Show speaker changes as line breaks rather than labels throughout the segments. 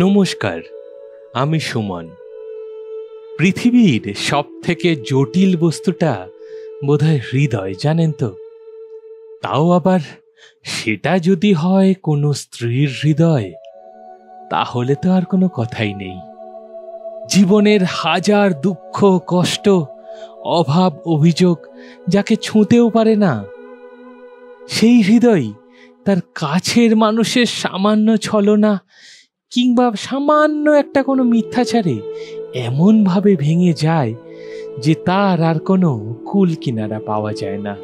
নমস্কার, আমি সুমন। পৃথিবীর সব থেকে জটিল বস্তুটা বোধহয় হৃদয়, জানেন তো? তাও আবার সেটা যদি হয় কোনো স্ত্রীর হৃদয়, তাহলে তো আর কোনো কথাই নেই। জীবনের হাজার দুঃখ, কষ্ট, অভাব, অভিযোগ যাকে ছুঁতেও পারে না, সেই হৃদয় তার কাছের মানুষের সামান্য ছলনা কিংবা সামান্য একটা কোনো মিথ্যাচারে এমন ভাবে ভেঙে যায় যে তার আর কোনো কুল কিনারা পাওয়া যায় না।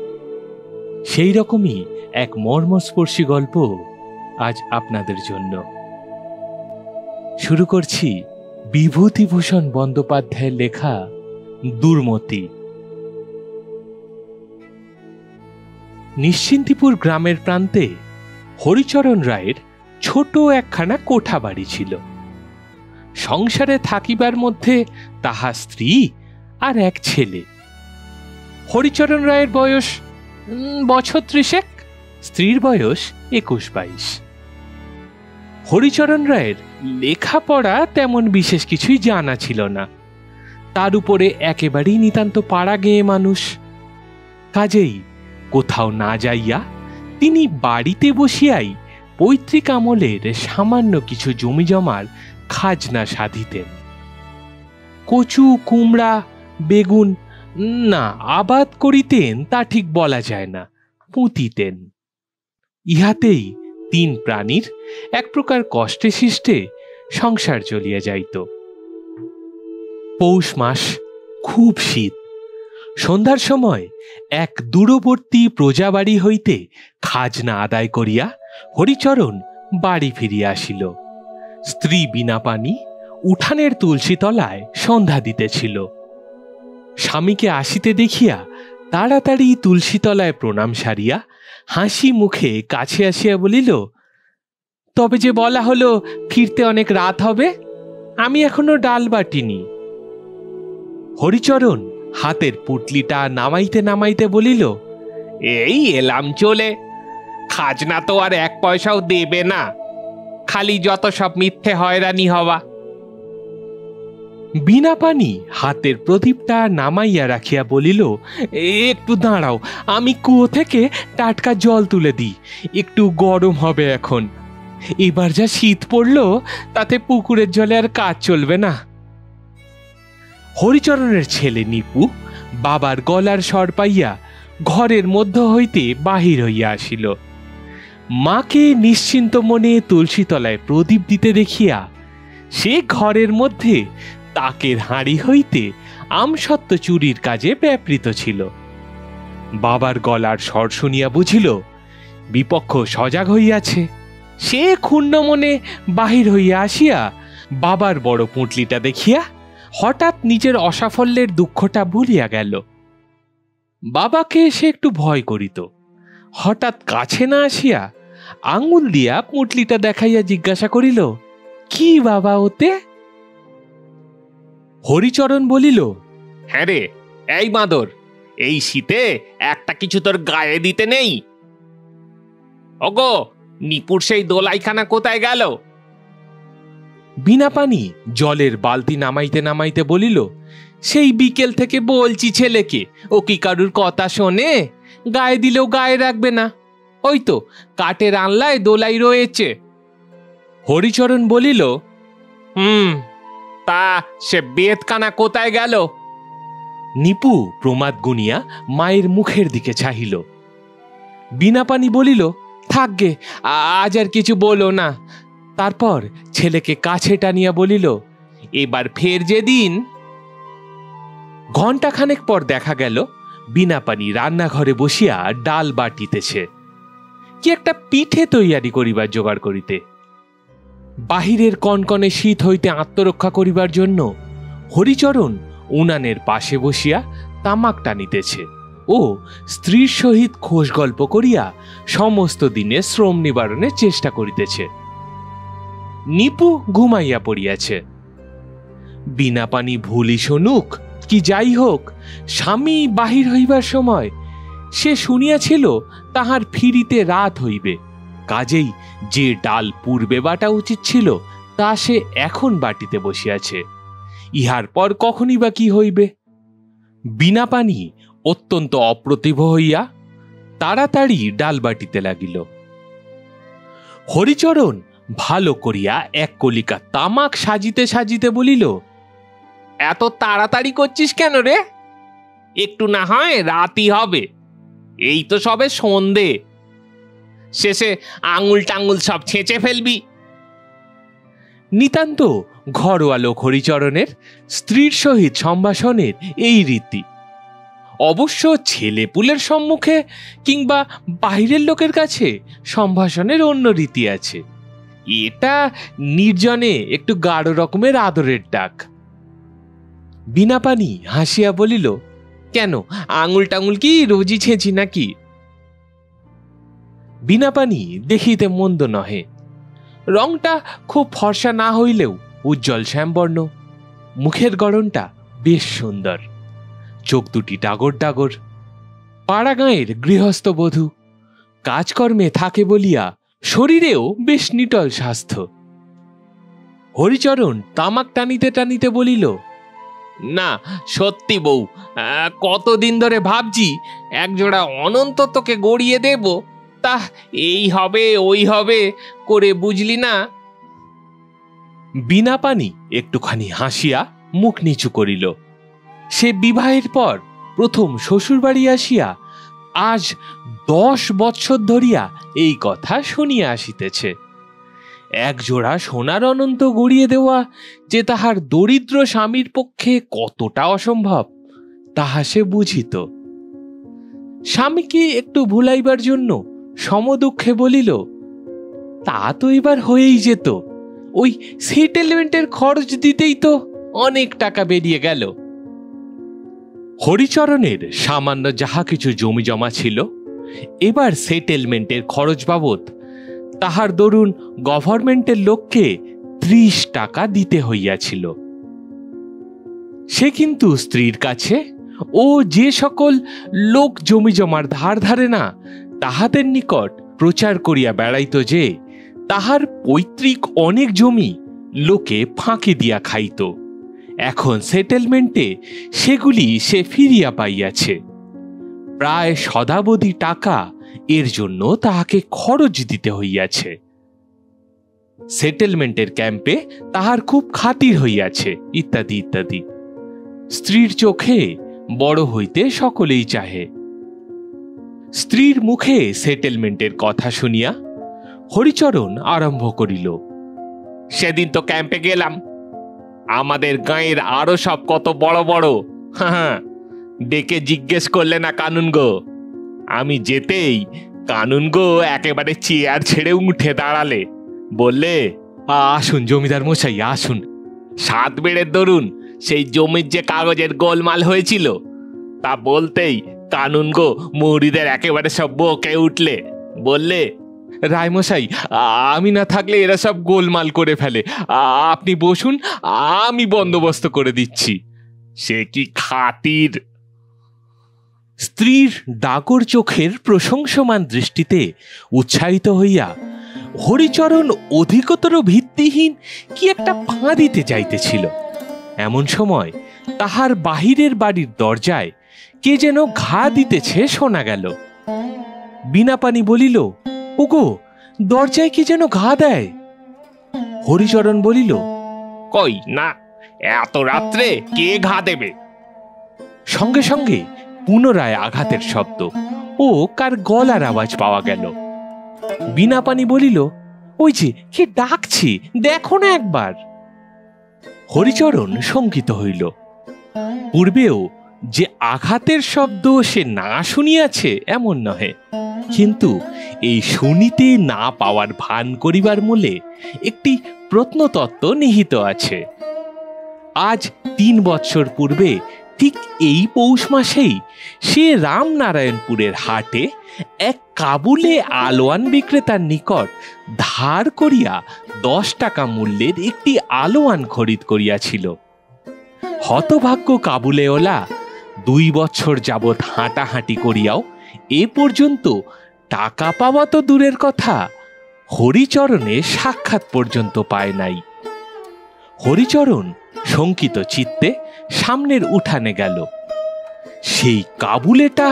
সেই রকমই এক মর্মস্পর্শী গল্প আজ আপনাদের জন্য। শুরু করছি বিভূতিভূষণ বন্দ্যোপাধ্যায়ের লেখা দুর্মতি। নিশ্চিন্তিপুর গ্রামের প্রান্তে হরিচরণ রায়ের ছোট একখানা কোঠা বাড়ি ছিল। সংসারে থাকিবার মধ্যে তাহার স্ত্রী আর এক ছেলে। হরিচরণ রায়ের বয়স বছর 30, স্ত্রীর বয়স 21-22। হরিচরণ রায়ের লেখাপড়া তেমন বিশেষ কিছুই জানা ছিল না। তার উপরে একেবারেই নিতান্ত পাড়া গেয়ে মানুষ। কাজেই কোথাও না যাইয়া তিনি বাড়িতে বসিয়াই পৈতৃক আমলের সামান্য কিছু জমি জমার খাজনা সাধিতেন। কচু, কুমড়া, বেগুন না আবাদ করিতেন তা ঠিক বলা যায় না, পুঁতিতেন। ইহাতেই 3 প্রাণীর এক প্রকার কষ্টে শিষ্টে সংসার চলিয়া যাইত। পৌষ মাস, খুব শীত। সন্ধ্যার সময় এক দূরবর্তী প্রজাবাড়ি হইতে খাজনা আদায় করিয়া হরিচরণ বাড়ি ফিরিয়া আসিল। স্ত্রী বীণাপাণি উঠানের তুলসী তলায় সন্ধ্যা দিতেছিল। স্বামীকে আসিতে দেখিয়া তাড়াতাড়ি তুলসী তলায় প্রণাম সারিয়া হাসি মুখে কাছে আসিয়া বলিল, তবে যে বলা হলো ফিরতে অনেক রাত হবে, আমি এখনো ডাল বাটিনি। হরিচরণ হাতের পুটলিটা নামাইতে নামাইতে বলিল, এই এলাম চলে, খাজনা তো আর 1 পয়সাও দেবে না, খালি যত সব মিথ্যে হয়রানি হওয়া। বীণাপাণি হাতের প্রদীপটা নামাইয়া রাখিয়া বলিল, একটু দাঁড়াও, আমি কুয়ো থেকে টাটকা জল তুলে দিই, একটু গরম হবে এখন। এবার যা শীত পড়ল তাতে পুকুরের জলে আর কাজ চলবে না। হরিচরণের ছেলে নিপু বাবার গলার স্বর পাইয়া ঘরের মধ্য হইতে বাহির হইয়া আসিল। মাকে নিশ্চিন্ত মনে তুলসী তলায় প্রদীপ দিতে দেখিয়া সে ঘরের মধ্যে তাকের হাঁড়ি হইতে আমসত্ত্ব চুরির কাজে ব্যাপৃত ছিল। বাবার গলার স্বর শুনিয়া বুঝিল বিপক্ষ সজাগ হইয়াছে। সে ক্ষুণ্ণ মনে বাহির হইয়া আসিয়া বাবার বড় পুঁটলিটা দেখিয়া হঠাৎ নিজের অসাফল্যের দুঃখটা ভুলিয়া গেল। বাবাকে সে একটু ভয় করিত। হঠাৎ কাছে না আসিয়া আঙুল দিয়া পুঁটলিটা দেখাইয়া জিজ্ঞাসা করিল, কি বাবা ওতে? হরিচরণ বলিল, হ্যাঁ রে, এই বাঁদর, এই শীতে একটা কিছু তোর গায়ে দিতে নেই? ওগো, নিপুর সেই দোলাইখানা কোথায় গেল? বীণাপাণি জলের বালতি নামাইতে নামাইতে বলিল, সেই বিকেল থেকে বলছি ছেলেকে, ও কি কারুর কথা শোনে? গায়ে দিলেও গায়ে রাখবে না, ওই তো কাঠের আনলায় দোলাই রয়েছে। হরিচরণ বলিল, তা সে বেতখানা কোথায় গেল? নিপু প্রমাদ গুনিয়া মায়ের মুখের দিকে চাহিল। বীণাপাণি বলিল, থাকগে, আজ আর কিছু বলো না। তারপর ছেলেকে কাছে টানিয়া বলিল, এবার ফের যেদিন। ঘণ্টাখানেক পর দেখা গেল বীণাপাণি রান্নাঘরে বসিয়া ডাল বাটিতেছে, কি একটা পিঠে তৈয়ারি করিবার জোগাড় করিতে। বাহিরের কনকনে শীত হইতে আত্মরক্ষা করিবার জন্য হরিচরণ উনানের পাশে বসিয়া তামাক টানিতেছে ও স্ত্রীর সহিত খোশ গল্প করিয়া সমস্ত দিনে শ্রম নিবারণের চেষ্টা করিতেছে। নিপু ঘুমাইয়া পড়িয়াছে। বীণাপাণি ভুলি শুনুক কি যাই হোক, স্বামী বাহির হইবার সময় সে শুনিয়াছিল তাহার ফিরিতে রাত হইবে, কাজেই যে ডাল পূর্বে বাটা উচিত ছিল তা সে এখন বাটিতে বসিয়াছে, ইহার পর কখনই বা কি হইবে। বিনাপানি অত্যন্ত অপ্রতিভ হইয়া তাড়াতাড়ি ডাল বাটিতে লাগিল। হরিচরণ ভালো করিয়া এক কলিকা তামাক সাজিতে সাজিতে বলিল, এত তাড়াতাড়ি করছিস কেন রে? একটু না হয় রাতই হবে, এই তো সবে সন্ধে, শেষে আঙুল টাঙুল সব ছেঁচে ফেলবি। নিতান্ত ঘরোয়া লোক হরিচরণের স্ত্রীর সহিত সম্ভাষণের এই রীতি। অবশ্য ছেলেপুলের সম্মুখে কিংবা বাইরের লোকের কাছে সম্ভাষণের অন্য রীতি আছে। এটা নির্জনে একটু গাঢ় রকমের আদরের ডাক। বিনাপানি হাসিয়া বলিল, কেন, আঙুল টাঙুল কি রোজই ছেঁচি নাকি? বিনাপানি দেখিতে মন্দ নহে, রংটা খুব ফর্সা না হইলেও উজ্জ্বল শ্যামবর্ণ, মুখের গড়নটা বেশ সুন্দর, চোখ দুটি ডাগর ডাগর। পাড়া গাঁয়ের গৃহস্থ বধূ, কাজকর্মে থাকে বলিয়া শরীরেও বেশ নিটল স্বাস্থ্য। হরিচরণ তামাক টানিতে টানিতে বলিল, না সত্যি বউ, কতদিন ধরে ভাবছি একজোড়া অনন্ত তোকে গড়িয়ে দেব, তা এই হবে ওই হবে করে বুঝলি না। বিনাপানি একটুখানি হাসিয়া মুখ নিচু করিল। সে বিবাহের পর প্রথম শ্বশুর বাড়ি আসিয়া আজ 10 বৎসর ধরিয়া এই কথা শুনিয়া আসিতেছে। একজোড়া সোনার অনন্ত গড়িয়ে দেওয়া যে তাহার দরিদ্র স্বামীর পক্ষে কতটা অসম্ভব তাহা সে বুঝিত। স্বামীকে একটু ভুলাইবার জন্য সমদুঃখে বলিল, তা তো এবার হয়েই যেত, ওই সেটেলমেন্টের খরচ দিতেই তো অনেক টাকা বেরিয়ে গেল। হরিচরণের সামান্য যাহা কিছু জমি জমা ছিল, এবার সেটেলমেন্টের খরচ বাবদ তাহার দরুন গভর্নমেন্টের লোককে 30 টাকা দিতে হইয়াছিল। সে কিন্তু স্ত্রীর কাছে ও যে সকল লোক জমি জমার ধার ধারে না তাহাদের নিকট প্রচার করিয়া বেড়াইত যে তাহার পৈতৃক অনেক জমি লোকে ফাঁকি দিয়া খাইত, এখন সেটেলমেন্টে সেগুলি সে ফিরিয়া পাইয়াছে। প্রায় শতাবধি টাকা এর জন্য তাহাকে খরচ দিতে হইয়াছে। সেটেলমেন্টের ক্যাম্পে তাহার খুব খাতির হইয়াছে, ইত্যাদি ইত্যাদি। স্ত্রীর চোখে বড় হইতে সকলেই চাহে। স্ত্রীর মুখে সেটেলমেন্টের কথা শুনিয়া হরিচরণ আরম্ভ করিল, সেদিন তো ক্যাম্পে গেলাম, আমাদের গাঁয়ের আরো সব কত বড় বড়, হ্যাঁ, ডেকে জিজ্ঞেস করলে না কানুন গো। আমি যেতেই কানুন গো একেবারে চেয়ার ছেড়ে উঠে দাঁড়ালে, বললে, আসুন জমিদার মশাই আসুন। 7 বেড়ের দরুন সেই জমির যে কাগজের গোলমাল হয়েছিল তা বলতেই কানুন গো মৌরিদের একেবারে সব বকে উঠলে, বললে, রায়মশাই আমি না থাকলে এরা সব গোলমাল করে ফেলে, আপনি বসুন, আমি বন্দোবস্ত করে দিচ্ছি। সে কি খাতির! স্ত্রীর ডাগর চোখের প্রশংসমান দৃষ্টিতে উৎসাহিত হইয়া হরিচরণ অধিকতর ভিত্তিহীন কি একটা ফাঁ দিতে চাইতেছিল। এমন সময় তাহার বাহিরের বাড়ির দরজায় কে যেন ঘা দিতেছে শোনা গেল। বিনাপানি বলিল, ওগো, দরজায় কি যেন ঘা দেয়। হরিচরণ বলিল, কই না, এত রাত্রে কে ঘা দেবে? সঙ্গে সঙ্গে পুনরায় আঘাতের শব্দ ও কার গলার আওয়াজ পাওয়া গেল। বিনাপানি বলিল, ওই যে কে ডাকছি, দেখো না একবার। হরিচরণ শঙ্কিত হইল। পূর্বেও যে আঘাতের শব্দ সে না শুনিয়াছে এমন নহে, কিন্তু এই শুনিতে না পাওয়ার ভান করিবার মূলে একটি প্রত্নতত্ত্ব নিহিত আছে। আজ 3 বৎসর পূর্বে ঠিক এই পৌষ মাসেই সে রামনারায়ণপুরের হাটে এক কাবুলে আলোয়ান বিক্রেতার নিকট ধার করিয়া 10 টাকা মূল্যের একটি আলোয়ান খরিদ করিয়াছিল। হতভাগ্য কাবুলেওয়ালা 2 বৎসর যাবৎ হাঁটাহাঁটি করিয়াও এ পর্যন্ত টাকা পাওয়া তো দূরের কথা, হরিচরণে সাক্ষাৎ পর্যন্ত পায় নাই। হরিচরণ শঙ্কিত চিত্তে সামনের উঠানে গেল। সেই কাবুলেটা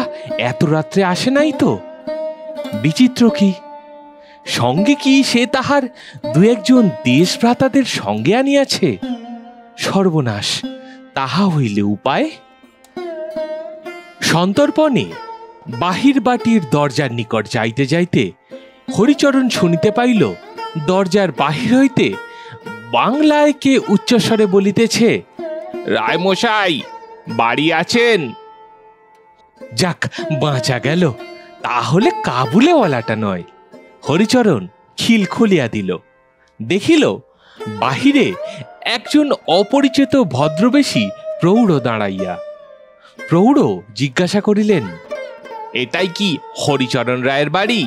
এত রাত্রে আসে নাই তো? বিচিত্র কি, সঙ্গে কি সে তাহার দু একজন দেশভ্রাতাদের সঙ্গে আনিয়াছে? সর্বনাশ, তাহা হইলে উপায়। সন্তর্পণে বাহির বাটির দরজার নিকট যাইতে যাইতে হরিচরণ শুনিতে পাইল দরজার বাহির হইতে বাংলায় কে উচ্চস্বরে বলিতেছে, রায়মশাই, বাড়ি আছেন? যাক, বাঁচা গেল, তাহলে কাবুলেওয়ালাটা নয়। হরিচরণ খিল খুলিয়া দিল, দেখিল বাহিরে একজন অপরিচিত ভদ্রবেশী প্রৌঢ় দাঁড়াইয়া। প্রৌঢ় জিজ্ঞাসা করিলেন, এটাই কি হরিচরণ রায়ের বাড়ি?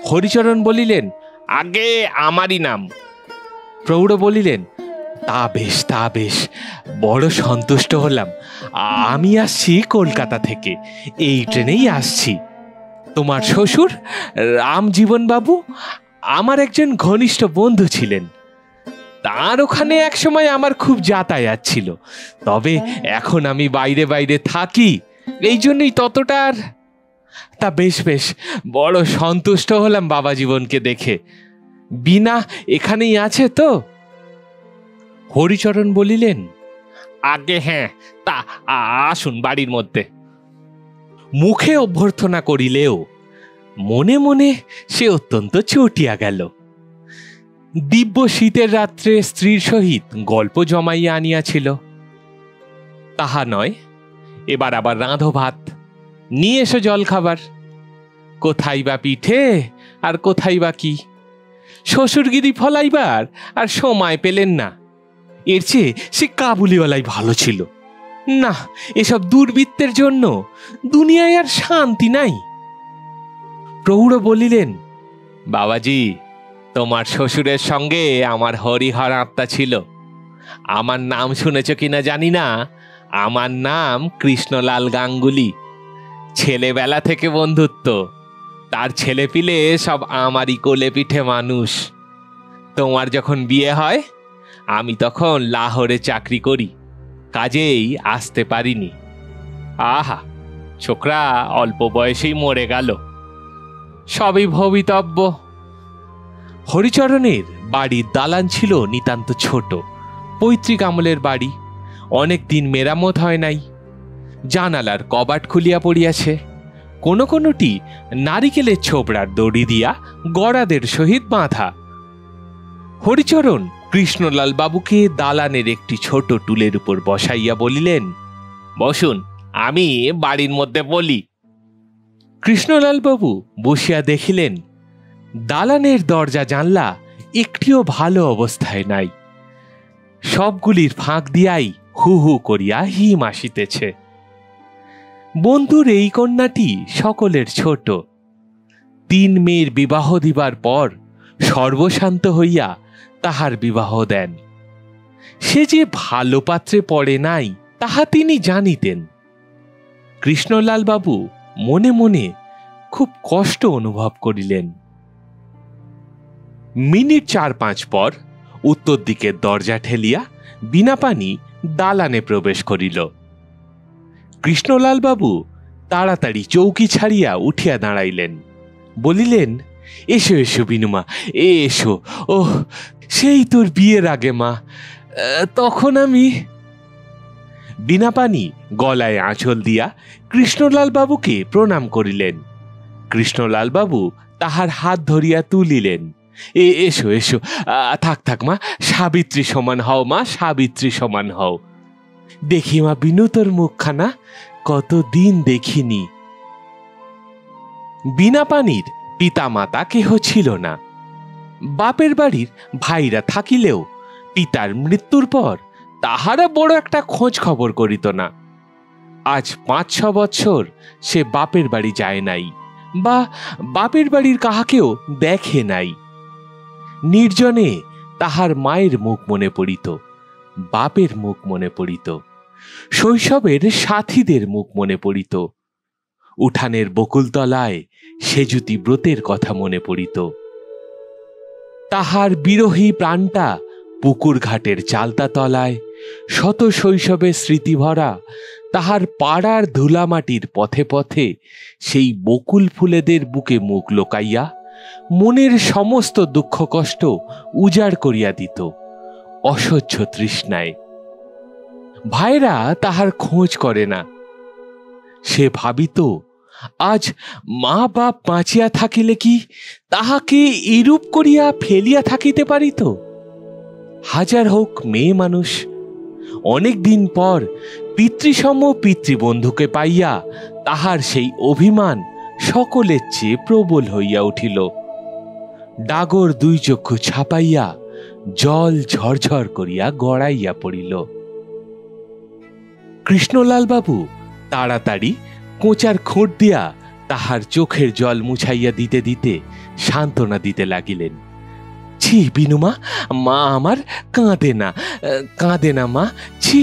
হরিচরণ বলিলেন, আগে আমারই নাম। প্রৌঢ় বলিলেন, তা বেশ, তা বেশ, বড় সন্তুষ্ট হলাম। আমি আসছি কলকাতা থেকে, এই ট্রেনেই আসছি। তোমার শ্বশুর রামজীবন বাবু আমার একজন ঘনিষ্ঠ বন্ধু ছিলেন। তার ওখানে একসময় আমার খুব যাতায়াত ছিল, তবে এখন আমি বাইরে বাইরে থাকি, এই জন্যই ততটা আর। তা বেশ বেশ, বড় সন্তুষ্ট হলাম বাবা জীবনকে দেখে। বিনা এখানেই আছে তো? হরিচরণ বলিলেন, আগে হ্যাঁ, তা আসুন বাড়ির মধ্যে। মুখে অভ্যর্থনা করিলেও মনে মনে সে অত্যন্ত চটিয়া গেল। দিব্য শীতের রাত্রে স্ত্রীর সহিত গল্প জমাইয়া আনিয়াছিল। তাহা নয়, এবার আবার রাঁধো ভাত, নিয়ে এসো জল খাবার। কোথায় বা পিঠে আর কোথায় বা কি, শ্বশুরগিরি ফলাইবার আর সময় পেলেন না। এর চেয়ে সে কাবুলিওয়ালাই ভালো ছিল। না, এসব দুর্বৃত্তের জন্য দুনিয়ায় আর শান্তি নাই। প্রৌঢ় বলিলেন, বাবাজি, তোমার শ্বশুরের সঙ্গে আমার হরিহর আত্মা ছিল। আমার নাম শুনেছ কিনা জানি না, আমার নাম কৃষ্ণলাল গাঙ্গুলি। ছেলেবেলা থেকে বন্ধুত্ব, তার ছেলে পিলে সব আমারই কোলে পিঠে মানুষ। তোমার যখন বিয়ে হয়, আমি তখন লাহোরে চাকরি করি, কাজেই আসতে পারিনি। আহা, ছোকরা অল্প বয়সেই মরে গেল, সবই ভবিতব্য। হরিচরণের বাড়ির দালান ছিল নিতান্ত ছোট, পৈতৃক আমলের বাড়ি, অনেক দিন মেরামত হয় নাই। জানালার কবাট খুলিয়া পড়িয়াছে, কোনো কোনোটি নারিকেলের ছোবড়ার দড়ি দিয়া গড়াদের সহিত বাঁধা। হরিচরণ কৃষ্ণলাল বাবুকে দালানের একটি ছোট টুলের উপর বসাইয়া বলিলেন, বসুন, আমি বাড়ির মধ্যে বলি। কৃষ্ণলাল বাবু বসিয়া দেখিলেন দালানের দরজা জানলা একটিও ভালো অবস্থায় নাই, সবগুলির ফাঁক দিয়াই হু হু করিয়া হিম আসিতেছে। বন্ধুর এই কন্যাটি সকলের ছোট। 3 মেয়ের বিবাহ দিবার পর সর্বশান্ত হইয়া তাহার বিবাহ দেন। সে যে ভালো পাত্রে পড়ে নাই তাহা তিনি জানিতেন। কৃষ্ণলাল বাবু মনে মনে খুব কষ্ট অনুভব করিলেন। মিনিট 4-5 পর উত্তর দিকের দরজা ঠেলিয়া বিনাপানি দালানে প্রবেশ করিল। কৃষ্ণলাল বাবু তাড়াতাড়ি চৌকি ছাড়িয়া উঠিয়া দাঁড়াইলেন, বলিলেন, এসো এসো বিনুমা, এসো। ওহ, সেই তোর বিয়ের আগে মা, তখন আমি। বিনাপানি গলায় আঁচল দিয়া কৃষ্ণলাল বাবুকে প্রণাম করিলেন। কৃষ্ণলাল বাবু তাহার হাত ধরিয়া তুলিলেন। এসো এসো, থাক থাক মা, সাবিত্রী সমান হও মা, সাবিত্রী সমান হও। দেখি মা বিনু, তোর মুখখানা কতদিন দেখিনি। বিনাপানির পিতা মাতা কেহ ছিল না। বাপের বাড়ির ভাইরা থাকিলেও পিতার মৃত্যুর পর তাহারা বড় একটা খোঁজ খবর করিত না। আজ 5-6 বছর সে বাপের বাড়ি যায় নাই, বা বাপের বাড়ির কাহাকেও দেখে নাই। নির্জনে তাহার মায়ের মুখ মনে পড়িত, বাপের মুখ মনে পড়িত, শৈশবের সাথীদের মুখ মনে পড়িত, উঠানের বকুলতলায় সেজুতি ব্রতের কথা মনে পড়িত। তাহার বিরহী প্রাণটা পুকুর ঘাটের চালতা তলায় শত শৈশবের স্মৃতি ভরা তাহার পাড়ার ধুলামাটির পথে পথে সেই বকুল ফুলেদের বুকে মুখ লোকাইয়া মনের সমস্ত দুঃখ কষ্ট উজাড় করিয়া দিত অসহ্য তৃষ্ণায়। ভাইরা তাহার খোঁজ করে না। সে ভাবিত, আজ মা বাপ বাঁচিয়া থাকিলে কি তাহাকে এরূপ করিয়া ফেলিয়া থাকিতে পারিত? হাজার হোক মেয়ে মানুষ, অনেক দিন পর পিতৃসম পিতৃবন্ধুকে পাইয়া তাহার সেই অভিমান সকলের চেয়ে প্রবল হইয়া উঠিল। ডাগর দুই চক্ষু ছাপাইয়া জল ঝরঝর করিয়া গড়াইয়া পড়িল। কৃষ্ণলাল বাবু তাড়াতাড়ি কোঁচার খোঁট দিয়া তাহার চোখের জল মুছাইয়া দিতে দিতে সান্ত্বনা দিতে লাগিলেন। ছি বিনুমা, মা আমার কাঁদে না মা, ছি।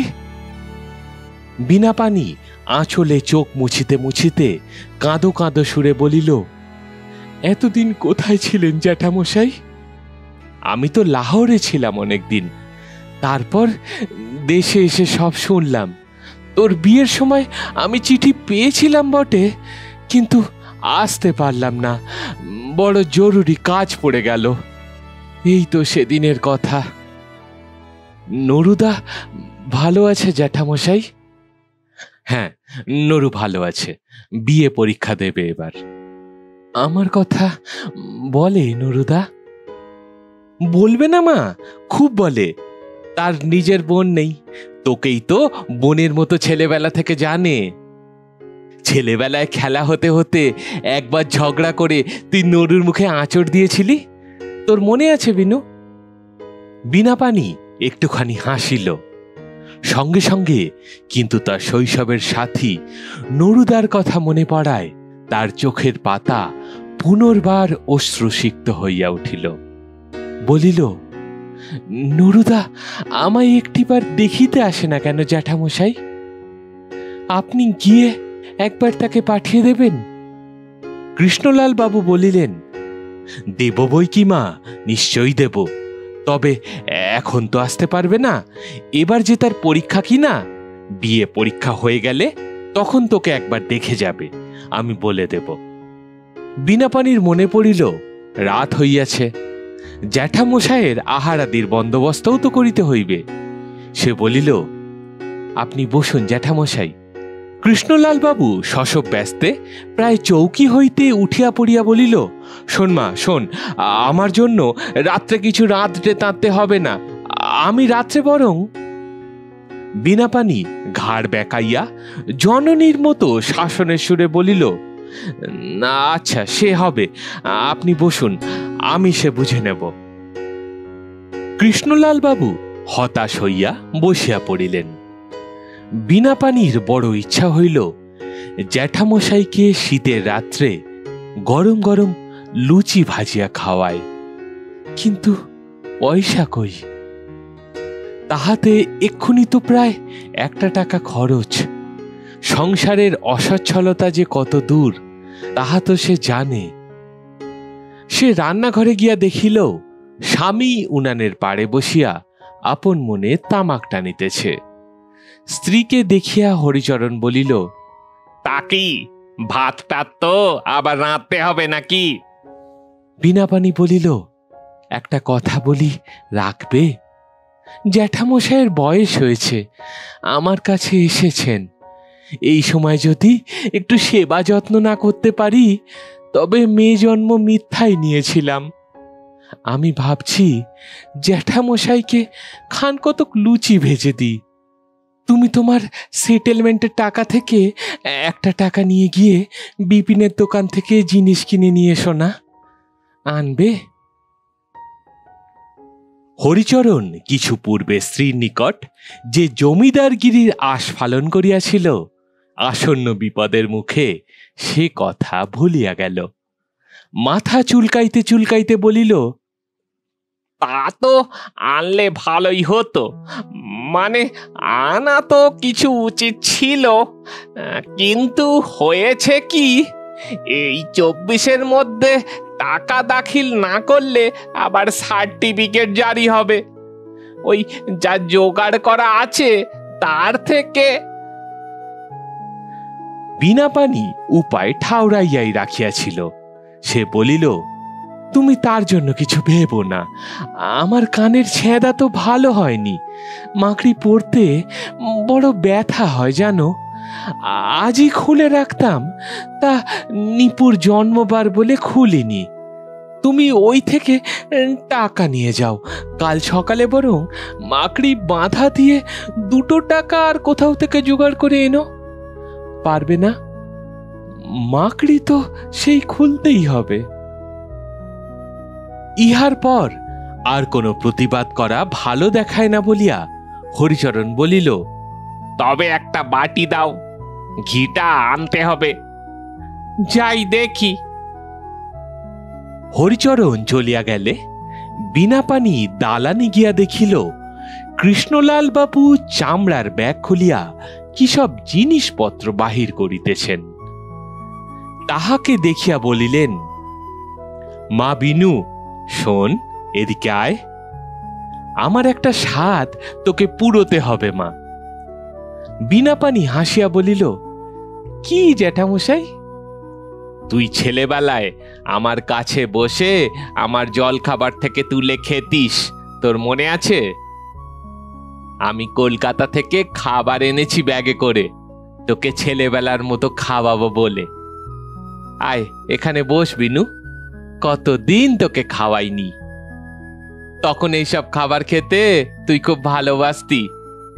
বিনাপানি আঁচলে চোখ মুছিতে মুছিতে কাঁদো কাঁদো সুরে বলিল, এতদিন কোথায় ছিলেন জ্যাঠামশাই? আমি তো লাহোরে ছিলাম অনেকদিন, তারপর দেশে এসে সব শুনলাম। তোর বিয়ের সময় আমি চিঠি পেয়েছিলাম বটে, কিন্তু আসতে পারলাম না, বড় জরুরি কাজ পড়ে গেল। এই তো সেদিনের কথা। নরুদা ভালো আছে জ্যাঠামশাই? হ্যাঁ, নরু ভালো আছে, বিয়ে পরীক্ষা দেবে এবার। আমার কথা বলে নরুদা? বলবে না মা, খুব বলে। তার নিজের বোন নেই, তোকেই তো বোনের মতো ছেলেবেলা থেকে জানে। ছেলেবেলায় খেলা হতে হতে একবার ঝগড়া করে তুই নরুর মুখে আঁচড় দিয়েছিলি, তোর মনে আছে বিনু? বিনাপানি একটুখানি হাসিল। সঙ্গে সঙ্গে কিন্তু তার শৈশবের সাথী নরুদার কথা মনে পড়ায় তার চোখের পাতা পুনর্বার অশ্রুসিক্ত হইয়া উঠিল। বলিল, নরুদা আমায় একটিবার দেখিতে আসে না কেন জ্যাঠামশাই? আপনি গিয়ে একবার তাকে পাঠিয়ে দেবেন। কৃষ্ণলাল বাবু বলিলেন, দেব বই কি মা, নিশ্চয়ই দেব, তবে এখন তো আসতে পারবে না। এবার যে তার পরীক্ষা কি না, বিয়ে পরীক্ষা হয়ে গেলে তখন তোকে একবার দেখে যাবে, আমি বলে দেব। বিনাপানির মনে পড়িল রাত হইয়াছে, জ্যাঠামশায়ের আহারাদির বন্দোবস্তও তো করিতে হইবে। সে বলিল, আপনি বসুন জ্যাঠামশাই। কৃষ্ণলাল বাবু শশব ব্যস্তে প্রায় চৌকি হইতে উঠিয়া পড়িয়া বলিল, শোন মা শোন, আমার জন্য রাত্রে কিছু রাঁধতে তাঁততে হবে না, আমি রাত্রে বরং। বিনাপানি ঘাড় বেঁকাইয়া জননীর মতো শাসনের সুরে বলিল, না আচ্ছা সে হবে, আপনি বসুন, আমি সে বুঝে নেব। কৃষ্ণলাল বাবু হতাশ হইয়া বসিয়া পড়িলেন। বিনাপানির বড় ইচ্ছা হইল জ্যাঠামশাইকে শীতের রাত্রে গরম গরম লুচি ভাজিয়া খাওয়ায়, কিন্তু পয়সা কই? তাহাতে এক্ষুনি তো প্রায় 1 টাকা খরচ। সংসারের অসচ্ছলতা যে কত দূর তাহা তো সে জানে। সে রান্নাঘরে গিয়া দেখিল স্বামী উনানের পাড়ে বসিয়া আপন মনে তামাক টানিতেছে। স্ত্রীকে দেখিয়া হরিচরণ বলিল, তা কি ভাত টাত তো আবার রাঁধতে হবে নাকি? বিনাপানি বলিল, একটা কথা বলি, রাখবে? জ্যাঠামশাইয়ের বয়স হয়েছে, আমার কাছে এসেছেন, এই সময় যদি একটু সেবা যত্ন না করতে পারি তবে মেয়ে জন্ম মিথ্যাই নিয়েছিলাম। আমি ভাবছি জ্যাঠামশাইকে খান কতক লুচি ভেজে দিই। তুমি তোমার সেটেলমেন্টের টাকা থেকে 1 টাকা নিয়ে গিয়ে বিপিনের দোকান থেকে জিনিস কিনে নিয়ে এসো না, আনবে? হরিচরণ কিছু পূর্বে স্ত্রীর নিকট যে জমিদারগিরির আস্ফালন করিয়াছিল, আসন্ন বিপদের মুখে সে কথা ভুলিয়া গেল। মাথা চুলকাইতে চুলকাইতে বলিল, তা তো আনলে ভালোই হতো, মানে আনা তো কিছু উচিত ছিল, কিন্তু হয়েছে কি, এই 24-এর মধ্যে টাকা দাখিল না করলে আবার সার্টিফিকেট জারি হবে।
ওই যা জোগাড় করা আছে তার থেকে।
বিনাপানি উপায় ঠাউরাইয়াই রাখিয়াছিল। সে বলিল, তুমি তার জন্য কিছু ভেবো না। আমার কানের ছেঁদা তো ভালো হয়নি, মাকড়ি পড়তে বড় ব্যথা হয় জানো। আজই খুলে রাখতাম, তা নিপুর জন্মবার বলে খুলিনি। তুমি ওই থেকে টাকা নিয়ে যাও, কাল সকালে বরং মাকড়ি বাঁধা দিয়ে 2 টাকা আর কোথাও থেকে জোগাড় করে এনো। পারবে না? মাকড়ি তো সেই খুলতেই হবে। ইহার পর আর কোনো প্রতিবাদ করা ভালো দেখায় না বলিয়া হরিচরণ বলিল,
তবে একটা বাটি দাও, ঘিটা আনতে হবে, যাই দেখি।
হরিচরণ চলিয়া গেলে বিনাপানি দালানে গিয়া দেখিল কৃষ্ণলাল বাবু চামড়ার ব্যাগ খুলিয়া কি সব জিনিসপত্র বাহির করিতেছেন। তাহাকে দেখিয়া বলিলেন, মা বিনু, শোন, এদিকে আয়, আমার একটা স্বাদ তোকে পুরোতে হবে মা। বিনাপানি হাসিয়া বলিল, কি জ্যাঠামশাই?
তুই ছেলেবেলায় আমার কাছে বসে আমার জল খাবার থেকে তুলে খেতিস, তোর মনে আছে? আমি কলকাতা থেকে খাবার এনেছি ব্যাগে করে, তোকে ছেলেবেলার মতো খাওয়াবো বলে। আয় এখানে বস বিনু, কতদিন তোকে খাওয়াইনি। তখন এইসব খাবার খেতে তুই খুব ভালোবাসতি,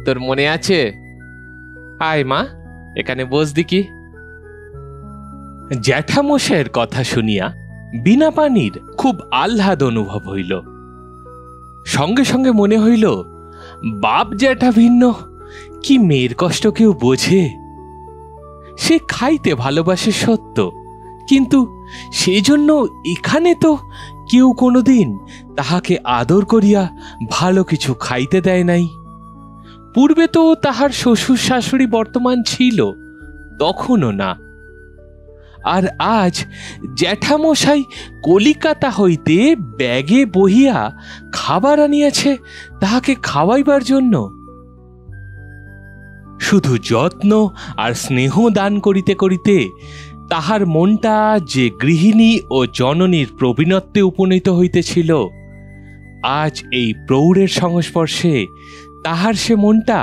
তোর মনে আছে? আয় মা, এখানে বস দেখি।
জ্যাঠামশাইয়ের কথা শুনিয়া বিনাপানির খুব আহ্লাদ অনুভব হইল। সঙ্গে সঙ্গে মনে হইল, বাপ জ্যাঠা ভিন্ন, কি মেয়ের কষ্ট কেউ বোঝে? সে খাইতে ভালোবাসে সত্য, কিন্তু সেজন্য এখানে তো কেউ কোনোদিন তাহাকে আদর করিয়া ভালো কিছু খাইতে দেয় নাই। পূর্বে তো তাহার শ্বশুর শাশুড়ি বর্তমান ছিল, তখনও না। আর আজ জ্যাঠামশাই কলিকাতা হইতে ব্যাগে বহিয়া খাবার আনিয়াছে তাহাকে খাওয়াইবার জন্য। শুধু যত্ন আর স্নেহ দান করিতে করিতে তাহার মনটা যে গৃহিণী ও জননীর প্রবীণত্বে উপনীত হইতেছিল, আজ এই প্রৌঢ়ের সংস্পর্শে তাহার সে মনটা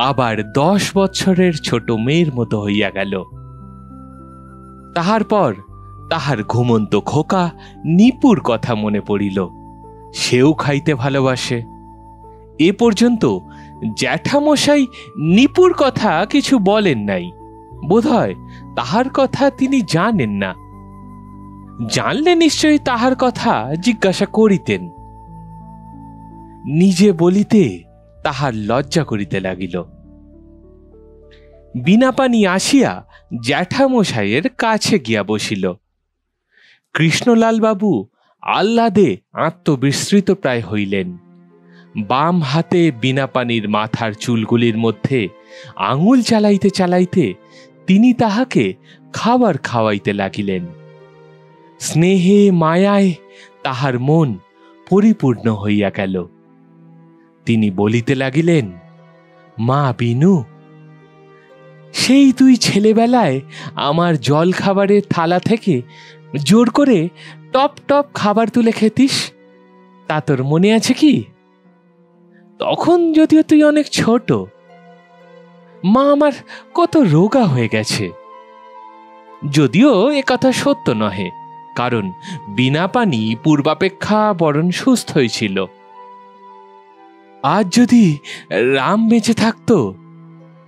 আবার 10 বৎসরের ছোট মেয়ের মতো হইয়া গেল। তাহার পর তাহার ঘুমন্ত খোকা নিপুর কথা মনে পড়িল। সেও খাইতে ভালোবাসে। এ পর্যন্ত জ্যাঠামশাই নিপুর কথা কিছু বলেন নাই, বোধহয় তাহার কথা তিনি জানেন না। জানলে নিশ্চয়ই তাহার কথা জিজ্ঞাসা করিতেন। নিজে বলিতে তাহার লজ্জা করিতে লাগিল। বিনাপানি আসিয়া জ্যাঠামশাইয়ের কাছে গিয়া বসিল। কৃষ্ণলাল বাবু আহ্লাদে আত্মবিস্মৃত প্রায় হইলেন। বাম হাতে বিনাপানির মাথার চুলগুলির মধ্যে আঙুল চালাইতে চালাইতে তিনি তাহাকে খাবার খাওয়াইতে লাগিলেন। স্নেহে মায়ায় তাহার মন পরিপূর্ণ হইয়া গেল। তিনি বলিতে লাগিলেন, মা বিনু, সেই তুই ছেলেবেলায় আমার জল খাবারের থালা থেকে জোর করে টপ টপ খাবার তুলে খেতিস, তা তোর মনে আছে কি? তখন যদিও তুই অনেক ছোট। মা আমার কত রোগা হয়ে গেছে। যদিও এ কথা সত্য নহে, কারণ বিনাপানি পূর্বাপেক্ষা বরং সুস্থই ছিল। আজ যদি রাম বেঁচে থাকতো,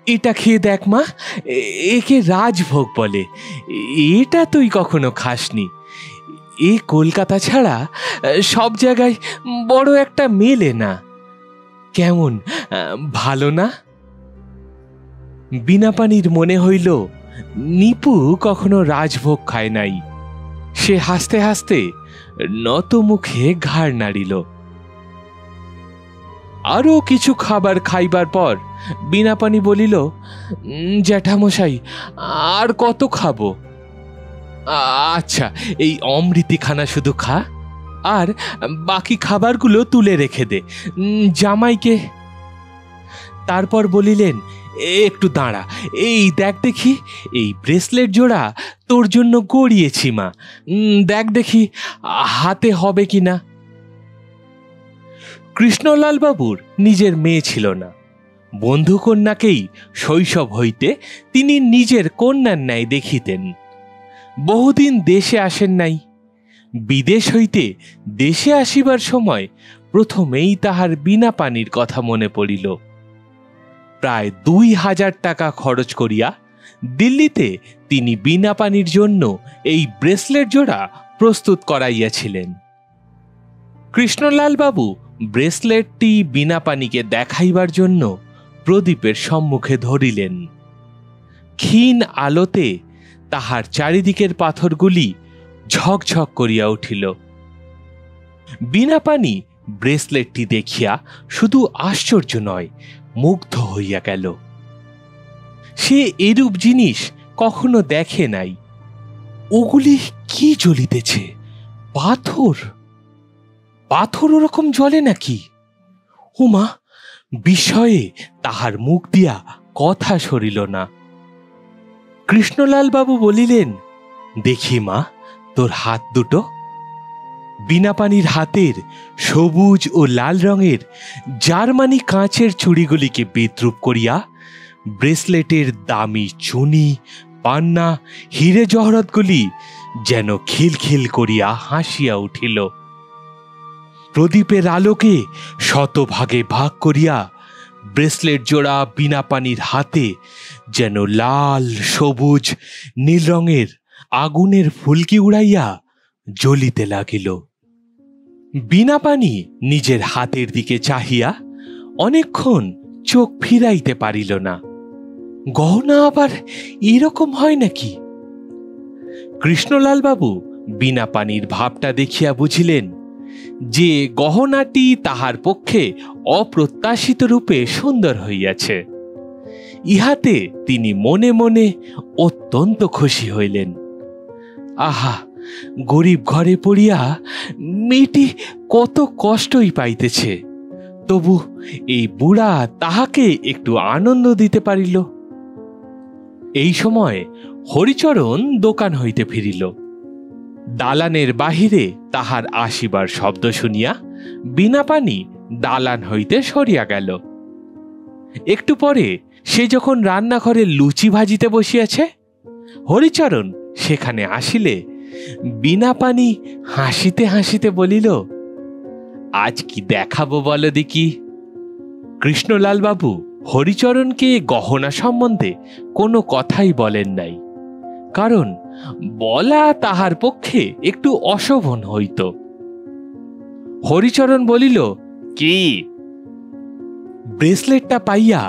এটা খেয়ে দেখ মা, একে রাজভোগ বলে, এটা তুই কখনো খাসনি। এ কলকাতা ছাড়া সব জায়গায় বড় একটা মেলে না। কেমন ভালো না? বিনাপানির মনে হইল নিপু কখনো রাজভোগ খায় নাই। সে হাসতে হাসতে নত মুখে ঘাড় নাড়িল। আরো কিছু খাবার খাইবার পর বিনাপানি বলিল, জ্যাঠামশাই, আর কত খাবো? আচ্ছা, এই অমৃতিখানা শুধু খা, আর বাকি খাবারগুলো তুলে রেখে দে জামাইকে। তারপর বলিলেন, একটু দাঁড়া, এই দেখ দেখি, এই ব্রেসলেট জোড়া তোর জন্য গড়িয়েছি মা, দেখ দেখি হাতে হবে কিনা। কৃষ্ণলাল বাবুর নিজের মেয়ে ছিল না, বন্ধু কন্যাকেই শৈশব হইতে তিনি নিজের কন্যার ন্যায় দেখিতেন। বহুদিন দেশে আসেন নাই। বিদেশ হইতে দেশে আসিবার সময় প্রথমেই তাহার বিনা পানির কথা মনে পড়িল। প্রায় 2000 টাকা খরচ করিয়া দিল্লিতে তিনি বিনা পানির জন্য এই ব্রেসলেট জোড়া প্রস্তুত করাইয়াছিলেন। কৃষ্ণলাল বাবু ব্রেসলেটটি বিনা পানিকে দেখাইবার জন্য প্রদীপের সম্মুখে ধরিলেন। ক্ষীণ আলোতে তাহার চারিদিকের পাথরগুলি ঝকঝক করিয়া উঠিল। বিনা পানি ব্রেসলেটটি দেখিয়া শুধু আশ্চর্য নয়, মুগ্ধ হইয়া গেল। সে এরূপ জিনিস কখনো দেখে নাই। ওগুলি কি জ্বলিতেছে? পাথর? পাথর ওরকম জ্বলে নাকি? উমা! বিস্ময়ে তাহার মুখ দিয়া কথা সরিল না। কৃষ্ণলাল বাবু বলিলেন, দেখি মা, তোর হাত দুটো। বিনা পানির হাতের সবুজ ও লাল রঙের জার্মানি কাঁচের চুড়িগুলিকে বিদ্রুপ করিয়া ব্রেসলেটের দামি চুনি, পান্না, হিরে জহরতগুলি যেন খিলখিল করিয়া হাসিয়া উঠিল। প্রদীপের আলোকে শতভাগে ভাগ করিয়া ব্রেসলেট জোড়া বিনা পানির হাতে যেন লাল, সবুজ, নীল রঙের আগুনের ফুলকি উড়াইয়া জ্বলিতে লাগিল। বিনা পানি নিজের হাতের দিকে চাহিয়া অনেকক্ষণ চোখ ফিরাইতে পারিল না। গহনা আবার এরকম হয় নাকি? কৃষ্ণলাল বাবু বিনা পানির ভাবটা দেখিয়া বুঝিলেন যে গহনাটি তাহার পক্ষে অপ্রত্যাশিত রূপে সুন্দর হইয়াছে। ইহাতে তিনি মনে মনে অত্যন্ত খুশি হইলেন। আহা, গরিব ঘরে পড়িয়া মেয়েটি কত কষ্টই পাইতেছে, তবু এই বুড়া তাহাকে একটু আনন্দ দিতে পারিল। এই সময় হরিচরণ দোকান হইতে ফিরিল। দালানের বাহিরে তাহার আসিবার শব্দ শুনিয়া বিনা পানি দালান হইতে সরিয়া গেল। একটু পরে সে যখন রান্নাঘরে লুচি ভাজিতে বসিয়াছে, হরিচরণ সেখানে আসিলে বিনা পানি হাসিতে হাসিতে বলিল, আজ কি দেখাবো বলো দেখি। কৃষ্ণলাল বাবু হরিচরণকে গহনা সম্বন্ধে কোনো কথাই বলেন নাই, কারণ বলা তাহার পক্ষে একটু অশোভন হইত। হরিচরণ বলিল, কি? ব্রেসলেটটা পাইয়া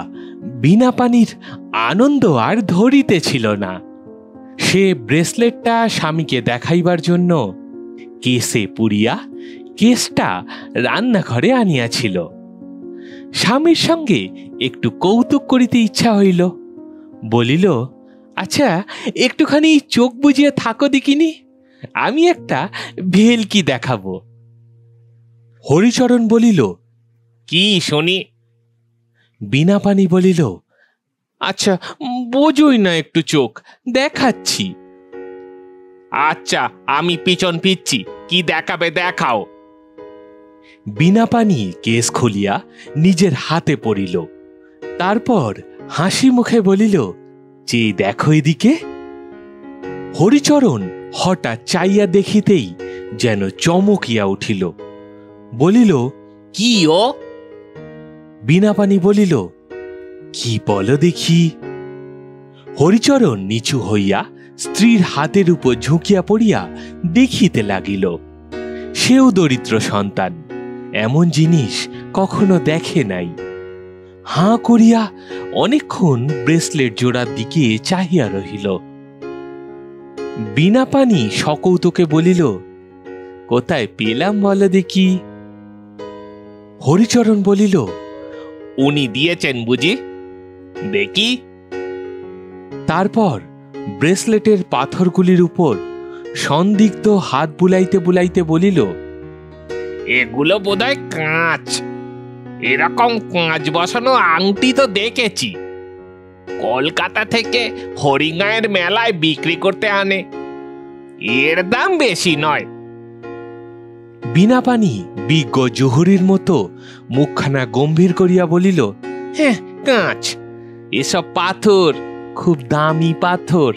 বিনা পানির আনন্দ আর ধরিতে ছিল না। সে ব্রেসলেটটা স্বামীকে দেখাইবার জন্য কেসে পুরিয়া কেসটা রান্নাঘরে আনিয়াছিল। স্বামীর সঙ্গে একটু কৌতুক করিতে ইচ্ছা হইল। বলিল, আচ্ছা, একটুখানি চোখ বুজিয়ে থাকো দেখিনি, আমি একটা ভেলকি দেখাবো। হরিচরণ বলিল, কি শুনি? বিনা পানি বলিল, আচ্ছা, বোঝই না একটু চোখ, দেখাচ্ছি। আচ্ছা, আমি পিছন পিচ্ছি, কি দেখাবে দেখাও। বিনা পানি কেস খুলিয়া নিজের হাতে পড়িল। তারপর হাসি মুখে বলিল, যে দেখো এদিকে। হরিচরণ হঠাৎ চাইয়া দেখিতেই যেন চমকিয়া উঠিল। বলিল, কি ও? বিনা পানি বলিল, কি বলো দেখি। হরিচরণ নিচু হইয়া স্ত্রীর হাতের উপর ঝুঁকিয়া পড়িয়া দেখিতে লাগিল। সেও দরিদ্র সন্তান, এমন জিনিস কখনো দেখে নাই। হাঁ করিয়া অনেকক্ষণ ব্রেসলেট জোড়ার দিকে চাহিয়া রহিল। বিনা পানি সকৌতুকে বলিল, কোথায় পেলাম বলো দেখি। হরিচরণ বলিল, উনি দিয়েছেন বুঝি, দেখি। তারপর ব্রেসলেটের পাথরগুলির উপর সন্দিগ্ধ হাত বুলাইতে বুলাইতে বলিল,
এগুলো বোধহয় কাঁচ। এরকম কাঁচ বসানো আংটি তো দেখেছি, কলকাতা থেকে হরিঙ্গায়ের মেলায় বিক্রি করতে আনে। এর দাম বেশি নয়।
বিনাপানি বিজ্ঞ জহুরির মতো মুখখানা গম্ভীর করিয়া বলিল,
হ্যাঁ, কাঁচ। এসব পাথর,
খুব দামি পাথর।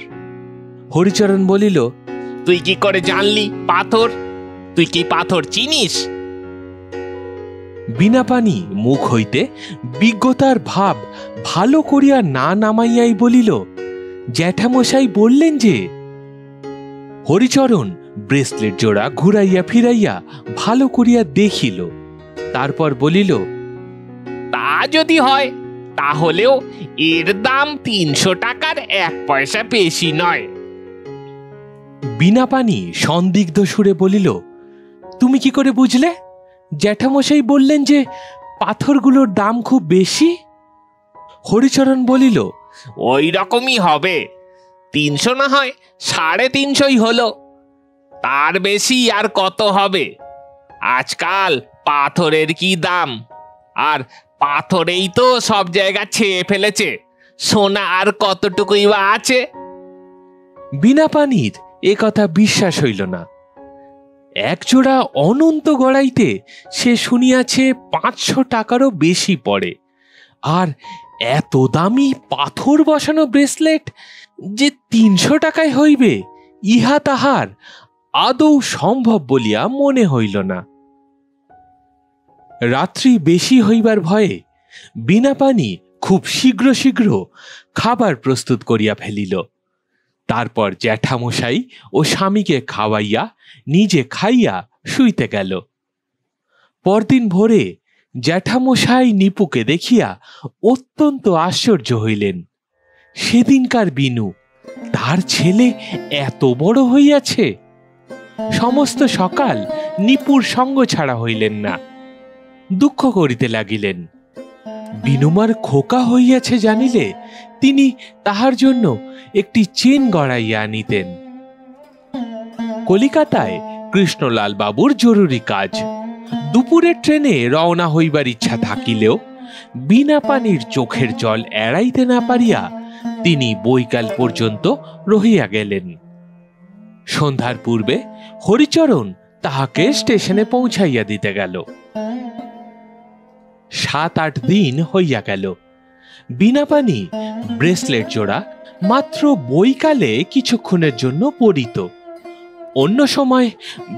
হরিচরণ বলিল,
তুই কি করে জানলি পাথর? তুই কি পাথর চিনিস?
বিনাপানি মুখ হইতে বিজ্ঞতার ভাব ভালো করিয়া না নামাইয়াই বলিল, জ্যাঠামশাই বললেন যে। হরিচরণ ব্রেসলেট জোড়া ঘুরাইয়া ফিরাইয়া ভালো করিয়া দেখিল, তারপর বলিল,
তা যদি হয় তাহলেও এর দাম 300 টাকার 1 পয়সা বেশি নয়।
বিনাপানি সন্দিগ্ধ সুরে বলিল, তুমি কি করে বুঝলে? জ্যাঠামশাই বললেন যে পাথরগুলোর দাম খুব বেশি। হরিচরণ বলিল,
ওই রকমই হবে। 300 না হয় 350 হলো, তার বেশি আর কত হবে? আজকাল পাথরের কি দাম! আর পাথরেই তো সব জায়গা ছেয়ে ফেলেছে, সোনা আর কতটুকুই বা আছে?
বিনাপানির এ কথা বিশ্বাস হইল না। একজোড়া অনন্ত গড়াইতে সে শুনিয়াছে 500 টাকারও বেশি পড়ে, আর এত দামি পাথর বসানো ব্রেসলেট যে 300 টাকায় হইবে, ইহা তাহার আদৌ সম্ভব বলিয়া মনে হইল না। রাত্রি বেশি হইবার ভয়ে বিনাপানি খুব শীঘ্র শীঘ্র খাবার প্রস্তুত করিয়া ফেলিল। তারপর জ্যাঠামশাই ও স্বামীকে খাওয়াইয়া নিজে খাইয়া শুইতে গেল। পরদিন ভোরে জ্যাঠামশাই নিপুকে দেখিয়া অত্যন্ত আশ্চর্য হইলেন। সেদিনকার বিনু, তার ছেলে এত বড় হইয়াছে। সমস্ত সকাল নিপুর সঙ্গ ছাড়া হইলেন না। দুঃখ করিতে লাগিলেন। বিনুমার খোকা হইয়াছে জানিলে তিনি তাহার জন্য একটি চেন গড়াইয়া আনিতেন। কলিকাতায় কৃষ্ণলাল বাবুর জরুরি কাজ। দুপুরের ট্রেনে রওনা হইবার ইচ্ছা থাকিলেও বিনাপানির চোখের জল এড়াইতে না পারিয়া তিনি বৈকাল পর্যন্ত রহিয়া গেলেন। সন্ধ্যার পূর্বে হরিচরণ তাহাকে স্টেশনে পৌঁছাইয়া দিতে গেল। 7-8 দিন হইয়া গেল। বিনাপানি ব্রেসলেট জোড়া মাত্র বৈকালে কিছুক্ষণের জন্য পরিত। অন্য সময়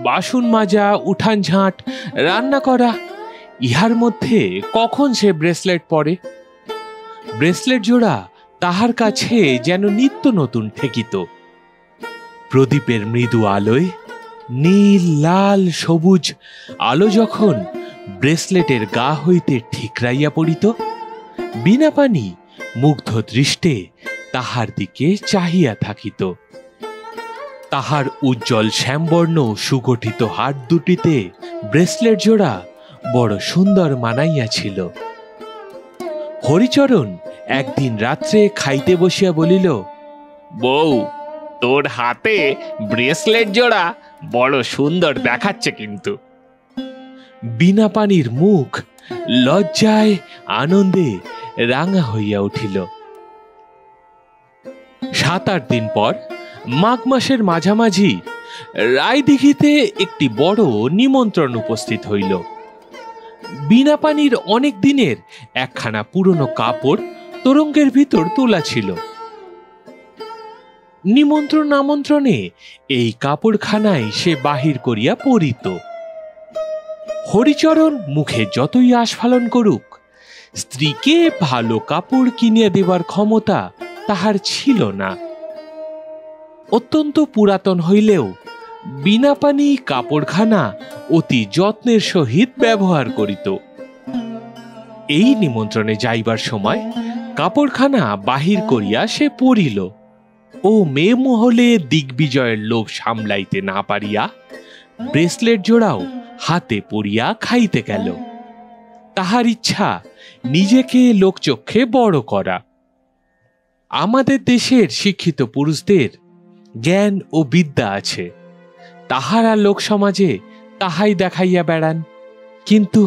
বাসন মাজা, উঠান ঝাঁট, রান্না করা, ইহার মধ্যে কখন সে ব্রেসলেট পরে? ব্রেসলেট জোড়া তাহার কাছে যেন নিত্য নতুন ঠেকিত। প্রদীপের মৃদু আলোয় নীল, লাল, সবুজ আলো যখন ব্রেসলেটের গা হইতে ঠিকরাইয়া পড়িত, বিনাপানি মুগ্ধ দৃষ্টে তাহার দিকে চাহিয়া থাকিত। তাহার উজ্জ্বল শ্যামবর্ণ সুগঠিত হাত দুটিতে ব্রেসলেট জোড়া বড় সুন্দর মানাইয়াছিল। হরিচরণ একদিন রাত্রে খাইতে বসিয়া বলিল,
বউ, তোর হাতে ব্রেসলেট জোড়া বড় সুন্দর দেখাচ্ছে কিন্তু।
বিনাপানির মুখ লজ্জায় আনন্দে রাঙা হইয়া উঠিল। 7-8 দিন পর মাঘ মাসের মাঝামাঝি রায়দিঘিতে একটি বড় নিমন্ত্রণ উপস্থিত হইল। বিনাপানির অনেক দিনের একখানা পুরনো কাপড় তোরঙ্গের ভিতর তোলা ছিল। নিমন্ত্রণ আমন্ত্রণে এই কাপড়খানায় সে বাহির করিয়া পরিত। হরিচরণ মুখে যতই আস্ফালন করুক, স্ত্রীকে ভালো কাপড় কিনিয়া দেবার ক্ষমতা তাহার ছিল না। অত্যন্ত পুরাতন হইলেও বিনাপানি কাপড়খানা অতি যত্নের সহিত ব্যবহার করিত। এই নিমন্ত্রণে যাইবার সময় কাপড়খানা বাহির করিয়া সে পরিল ও মেয়ে মহলে দিগ্বিজয়ের লোভ সামলাইতে না পারিয়া ব্রেসলেট জোড়াও হাতে পরিয়া খাইতে গেল। তাহার ইচ্ছা নিজেকে লোকচক্ষে বড় করা। আমাদের দেশের শিক্ষিত পুরুষদের জ্ঞান ও বিদ্যা আছে, তাহারা লোক সমাজে তাহাই দেখাইয়া বেড়ান। কিন্তু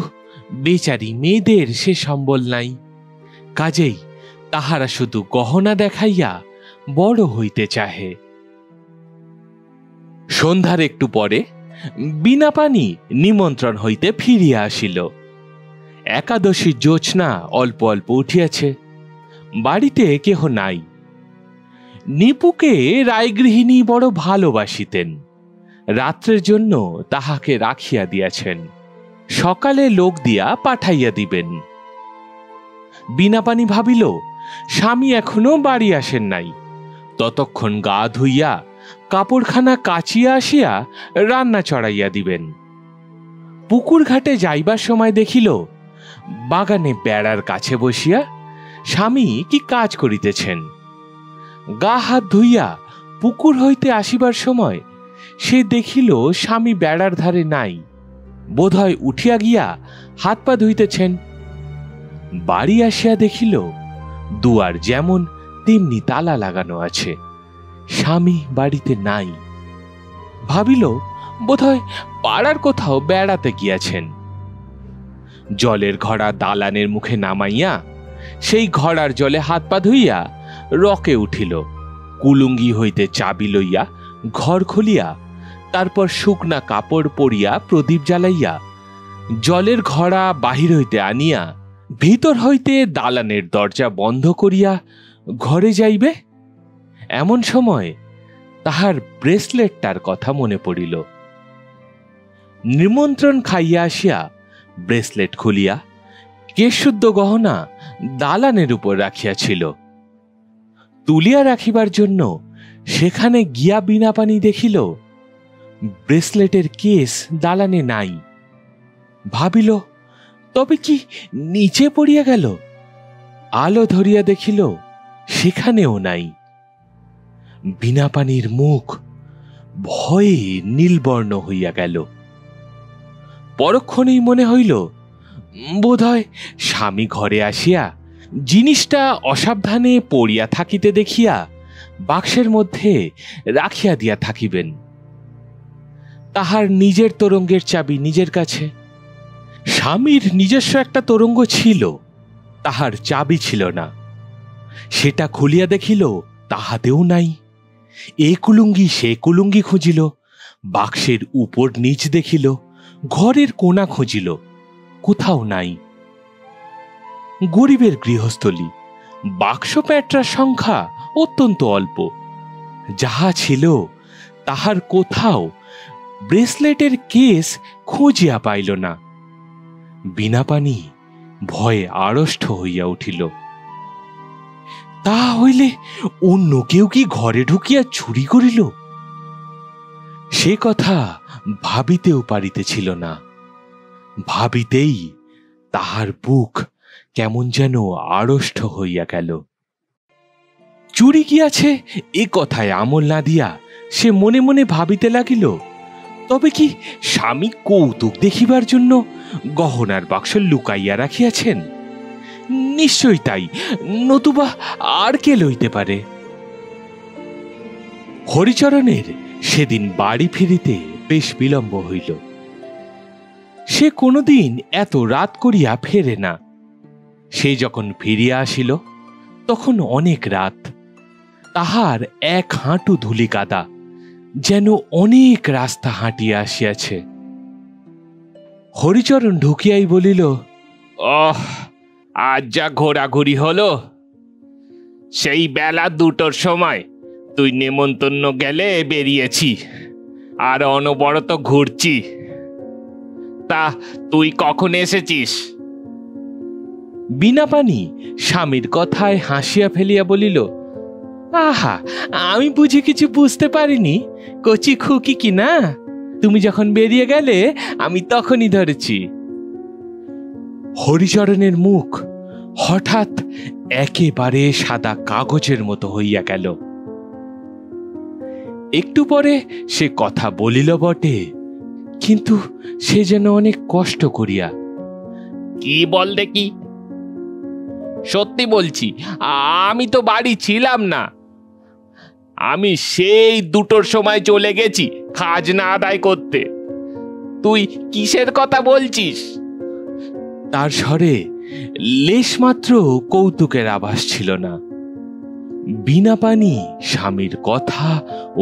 বেচারি মেয়েদের সে সম্বল নাই, কাজেই তাহারা শুধু গহনা দেখাইয়া বড় হইতে চাহে। সন্ধ্যার একটু পরে বীণাপাণি নিমন্ত্রণ হইতে ফিরিয়া আসিল। একাদশীর জ্যোৎস্না অল্প অল্প উঠিয়াছে, বাড়িতে কেহ নাই। নিপুকে রায়গৃহিণী বড় ভালোবাসিতেন, রাত্রের জন্য তাহাকে রাখিয়া দিয়াছেন, সকালে লোক দিয়া পাঠাইয়া দিবেন। বীণাপাণি ভাবিল স্বামী এখনো বাড়ি আসেন নাই, ততক্ষণ গা ধুইয়া কাপড়খানা কাচিয়া আসিয়া রান্না চড়াইয়া দিবেন। পুকুর ঘাটে যাইবার সময় দেখিল বাগানে বেড়ার কাছে বসিয়া স্বামী কি কাজ করিতেছেন। গা হাত ধুইয়া পুকুর হইতে আসিবার সময় সে দেখিল স্বামী বেড়ার ধারে নাই, বোধহয় উঠিয়া গিয়া হাত পা ধুইতেছেন। বাড়ি আসিয়া দেখিল দুয়ার যেমন তেমনি তালা লাগানো আছে, স্বামী বাড়িতে নাই। ভাবিল বোধহয় পাড়ার কোথাও বেড়াতে গিয়াছেন। জলের ঘড়া দালানের মুখে নামাইয়া সেই ঘড়ার জলে হাত পা ধুইয়া রকে উঠিল, কুলুঙ্গি হইতে চাবি লইয়া ঘর খুলিয়া তারপর শুকনা কাপড় পরিয়া প্রদীপ জ্বালাইয়া জলের ঘড়া বাহির হইতে আনিয়া ভিতর হইতে দালানের দরজা বন্ধ করিয়া ঘরে যাইবে, এমন সময় তাহার ব্রেসলেটটার কথা মনে পড়িল। নিমন্ত্রণ খাইয়া আসিয়া ব্রেসলেট খুলিয়া কেশশুদ্ধ গহনা দালানের উপর রাখিয়াছিল। তুলিয়া রাখিবার জন্য সেখানে গিয়া বীণাপাণি দেখিল ব্রেসলেটের কেস দালানে নাই। ভাবিল তবে কি নিচে পড়িয়া গেল? আলো ধরিয়া দেখিল সেখানেও নাই। বীণাপাণির মুখ ভয়ে নীলবর্ণ হইয়া গেল। পরক্ষণেই মনে হইল বোধহয় স্বামী ঘরে আসিয়া জিনিসটা অসাবধানে পড়িয়া থাকিতে দেখিয়া বাক্সের মধ্যে রাখিয়া দিয়া থাকিবেন। তাহার নিজের তোরঙ্গের চাবি নিজের কাছে। স্বামীর নিজস্ব একটা তোরঙ্গ ছিল, তাহার চাবি ছিল না। সেটা খুলিয়া দেখিল তাহাতেও নাই। এ কুলুঙ্গি সে কুলুঙ্গি খুঁজিল, বাক্সের উপর নিচ দেখিল, ঘরের কোণা খুঁজিল, কোথাও নাই। গরিবের গৃহস্থলী, বাক্স প্যাটরার সংখ্যা অত্যন্ত অল্প। যাহা ছিল তাহার কোথাও ব্রেসলেটের কেস খুঁজিয়া পাইল না। বীণাপাণি ভয়ে আড়ষ্ট হইয়া উঠিল। তা হইলে অন্য কেউ কি ঘরে ঢুকিয়া চুরি করিল? সে কথা ভাবিতেও পারিতেছিল না। ভাবিতেই তাহার বুক কেমন যেন আড়ষ্ট হইয়া গেল। চুরি গিয়াছে এ কথায় আমল না দিয়া সে মনে মনে ভাবিতে লাগিল, তবে কি স্বামী কৌতুক দেখিবার জন্য গহনার বাক্স লুকাইয়া রাখিয়াছেন? নিশ্চয়ই তাই, নতুবা আর কে লইতে পারে। হরিচরণের সেদিন বাড়ি ফিরিতে বেশ বিলম্ব হইল। সে কোনোদিন এত রাত করিয়া ফেরে না। সে যখন ফিরিয়া আসিল তখন অনেক রাত। তাহার এক হাঁটু ধুলি কাদা, যেন অনেক রাস্তা হাঁটিয়া আসিয়াছে। হরিচরণ ঢুকিয়াই বলিল,
আজ যা ঘোরাঘুরি হলো! সেই বেলা 2টোর সময় তুই নেমন্তন্ন গেলে বেরিয়েছি, আর অনবরত ঘুরছি। তা তুই কখন এসেছিস?
বীণাপাণি স্বামীর কথায় হাসিয়া ফেলিয়া বলিল, আহা, আমি বুঝি কিছু বুঝতে পারিনি? কচি খুকি কি না, তুমি যখন বেরিয়ে গেলে আমি তখনই ধরেছি। হরিচরণের মুখ হঠাৎ একেবারে সাদা কাগজের মতো হইয়া গেল। একটু পরে সে কথা বলিল বটে, কিন্তু সে যেন অনেক কষ্ট করিয়া।
কি বল দেখি? সত্যি বলছি, আমি তো বাড়ি ছিলাম না। আমি সেই 2টোর সময় চলে গেছি খাজনা আদায় করতে। তুই কিসের কথা বলছিস?
তার স্বরে লেশমাত্র কৌতুকের আভাস ছিল না। বীণাপাণি স্বামীর কথা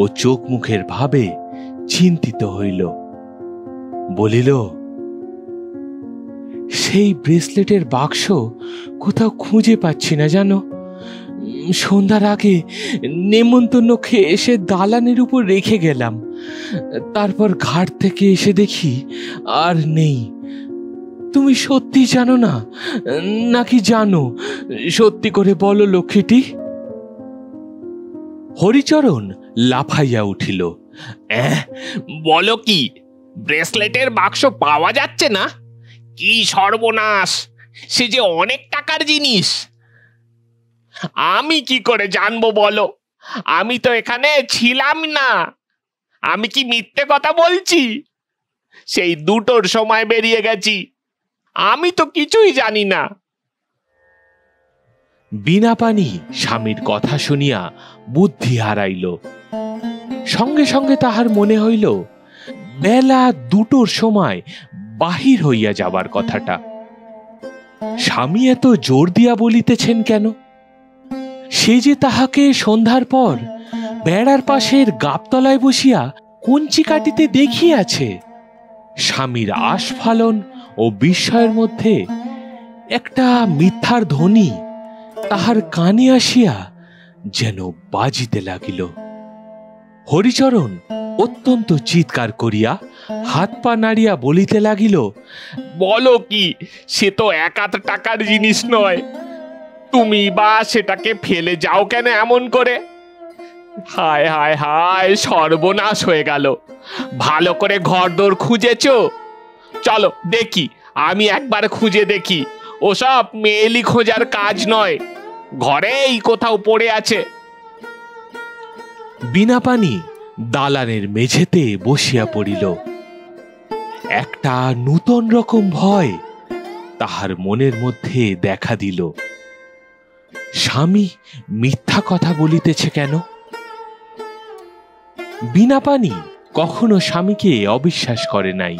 ও চোখ মুখের ভাবে চিন্তিত হইল। বলিল, সেই ব্রেসলেটের বাক্স কোথাও খুঁজে পাচ্ছি না জানো। সন্ধ্যার আগে নেমন্তন্ন খেয়ে এসে দালানের উপর রেখে গেলাম, তারপর ঘাট থেকে এসে দেখি আর নেই। তুমি সত্যি জানো না নাকি জানো? সত্যি করে বলো লক্ষ্মীটি। হরিচরণ লাফাইয়া উঠিল।
বলো কি, ব্রেসলেটের বাক্স পাওয়া যাচ্ছে না? কি সর্বনাশ! সে যে অনেক টাকার জিনিস। আমি কি করে জানবো বলো? আমি তো এখানে ছিলাম না। আমি কি মিথ্যে কথা বলছি? সেই 2টোর সময় বেরিয়ে গেছি। আমি তো কিছুই জানি না।
বীণাপাণি স্বামীর কথা শুনিয়া বুদ্ধি হারাইল। সঙ্গে সঙ্গে তাহার মনে হইল বেলা 2টোর সময় বাহির হইয়া যাবার কথাটা। স্বামী এত জোর দিয়া বলিতেছেন কেন? সে যে তাহাকে সন্ধ্যার পর বেড়ার পাশের গাবতলায় বসিয়া কঞ্চি কাটিতে দেখিয়াছে। স্বামীর আস্ফালন ও বিস্ময়ের মধ্যে একটা মিথ্যার ধ্বনি তাহার কানে আসিয়া যেন বাজিতে লাগিল। হরিচরণ অত্যন্ত চিৎকার করিয়া হাত পা নাড়িয়া বলিতে লাগিল,
বলো কি, সে তো 1 টাকার জিনিস নয়। তুমি বা সেটাকে ফেলে যাও কেন এমন করে? হায় হায় হায়, সর্বনাশ হয়ে গেল। ভালো করে ঘরদোর খুঁজেছো? চলো দেখি, আমি একবার খুঁজে দেখি। ওসব মেয়েলি খোঁজার কাজ নয়, ঘরেই কোথাও পড়ে আছে।
বীণাপাণি দালানের মেঝেতে বসিয়া পড়িল। একটা নূতন রকম ভয় তাহার মনের মধ্যে দেখা দিল। স্বামী মিথ্যা কথা বলিতেছে কেন? বীণাপাণি কখনো স্বামীকে অবিশ্বাস করে নাই।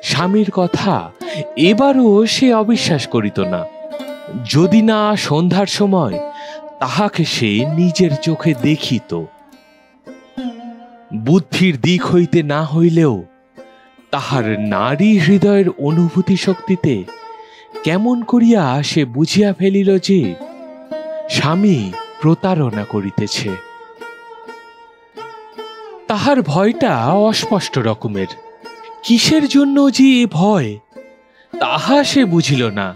স্বামীর কথা এবারও সে অবিশ্বাস করিত না, যদি না সন্ধ্যার সময় তাহাকে সে নিজের চোখে দেখিত। বুদ্ধির দিক হইতে না হইলেও তাহার নারী হৃদয়ের অনুভূতি শক্তিতে কেমন করিয়া সে বুঝিয়া ফেলিল যে স্বামী প্রতারণা করিতেছে। তাহার ভয়টা অস্পষ্ট রকমের। কিসের জন্য যে এ ভয় তাহা সে বুঝিল না।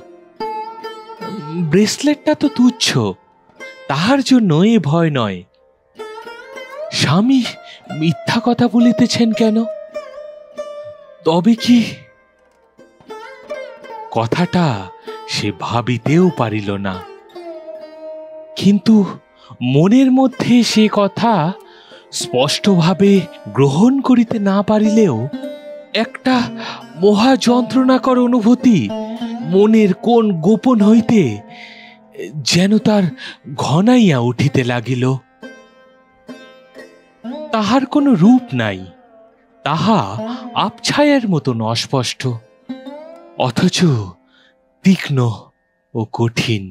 ব্রেসলেটটা তো তুচ্ছ, তাহার জন্য এ ভয় নয়। স্বামী মিথ্যা কথা বলিতেছেন কেন? তবে কি? কথাটা সে ভাবিতেও পারিল না। কিন্তু মনের মধ্যে সে কথা স্পষ্টভাবে গ্রহণ করিতে না পারিলেও একটা মহা যন্ত্রণাকর অনুভূতি মনের কোন গোপন হইতে যেন তার ঘনাইয়া উঠিতে লাগিল। তাহার কোনো রূপ নাই, তাহা আবছায়ার মতন অস্পষ্ট, অথচ তীক্ষ্ণ ও কঠিন।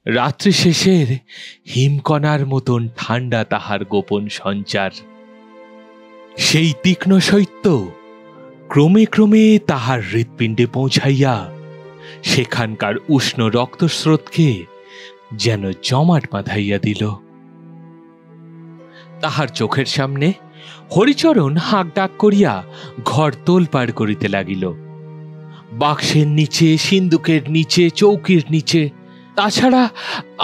রাত্রি শেষের হিমকণার মতন ঠান্ডা তাহার গোপন সঞ্চার। সেই তীক্ষ্ণ শৈত্য ক্রমে ক্রমে তাহার হৃৎপিণ্ডে পৌঁছাইয়া সেখানকার উষ্ণ রক্তস্রোতকে যেন জমাট বাঁধাইয়া দিল। তাহার চোখের সামনে হরিচরণ হাঁক ডাক করিয়া ঘর তোলপাড় করিতে লাগিল। বাক্সের নিচে, সিন্দুকের নিচে, চৌকির নিচে, তাছাড়া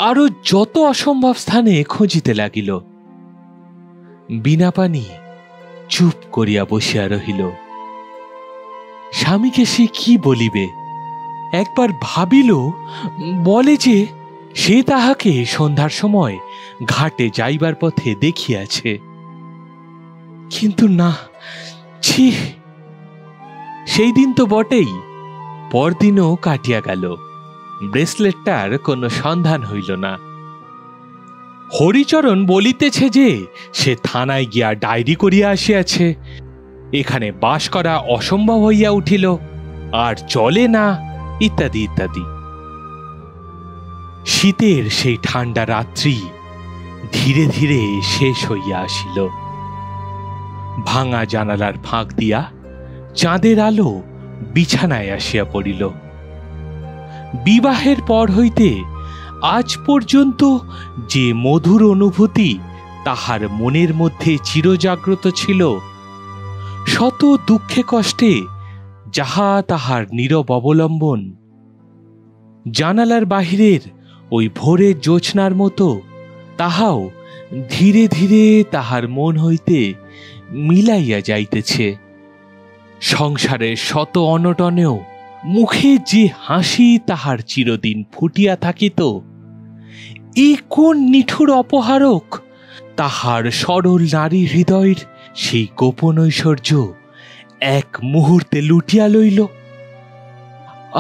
আরো যত অসম্ভব স্থানে খুঁজিতে লাগিল। বীণাপাণি চুপ করিয়া বসিয়া রহিল। স্বামীকে সে কি বলিবে? একবার ভাবিল, বলে যে সে তাহাকে সন্ধ্যার সময় ঘাটে যাইবার পথে দেখিয়াছে। কিন্তু না, ছি! সেই দিন তো বটেই, পরদিনও কাটিয়া গেল, ব্রেসলেটটার কোনো সন্ধান হইল না। হরিচরণ বলিতেছে যে সে থানায় গিয়া ডায়েরি করিয়া আসিয়াছে। এখানে বাস করা অসম্ভব হইয়া উঠিল। আর চলে না, ইত্যাদি ইত্যাদি। শীতের সেই ঠান্ডা রাত্রি ধীরে ধীরে শেষ হইয়া আসিল। ভাঙা জানালার ফাঁক দিয়া চাঁদের আলো বিছানায় আসিয়া পড়িল। বিবাহের পর হইতে আজ পর্যন্ত যে মধুর অনুভূতি তাহার মনের মধ্যে চিরজাগ্রত ছিল, শত দুঃখে কষ্টে যাহা তাহার নীরব অবলম্বন, জানালার বাহিরের ওই ভোরের জ্যোৎস্নার মতো তাহাও ধীরে ধীরে তাহার মন হইতে মিলাইয়া যাইতেছে। সংসারের শত অনটনেও মুখে যে হাসি তাহার চিরদিন ফুটিয়া থাকিত, এই কোন নিঠুর অপহারক তাহার সরল নারী হৃদয়ের সেই গোপন ঐশ্বর্য এক মুহূর্তে লুটিয়া লইল।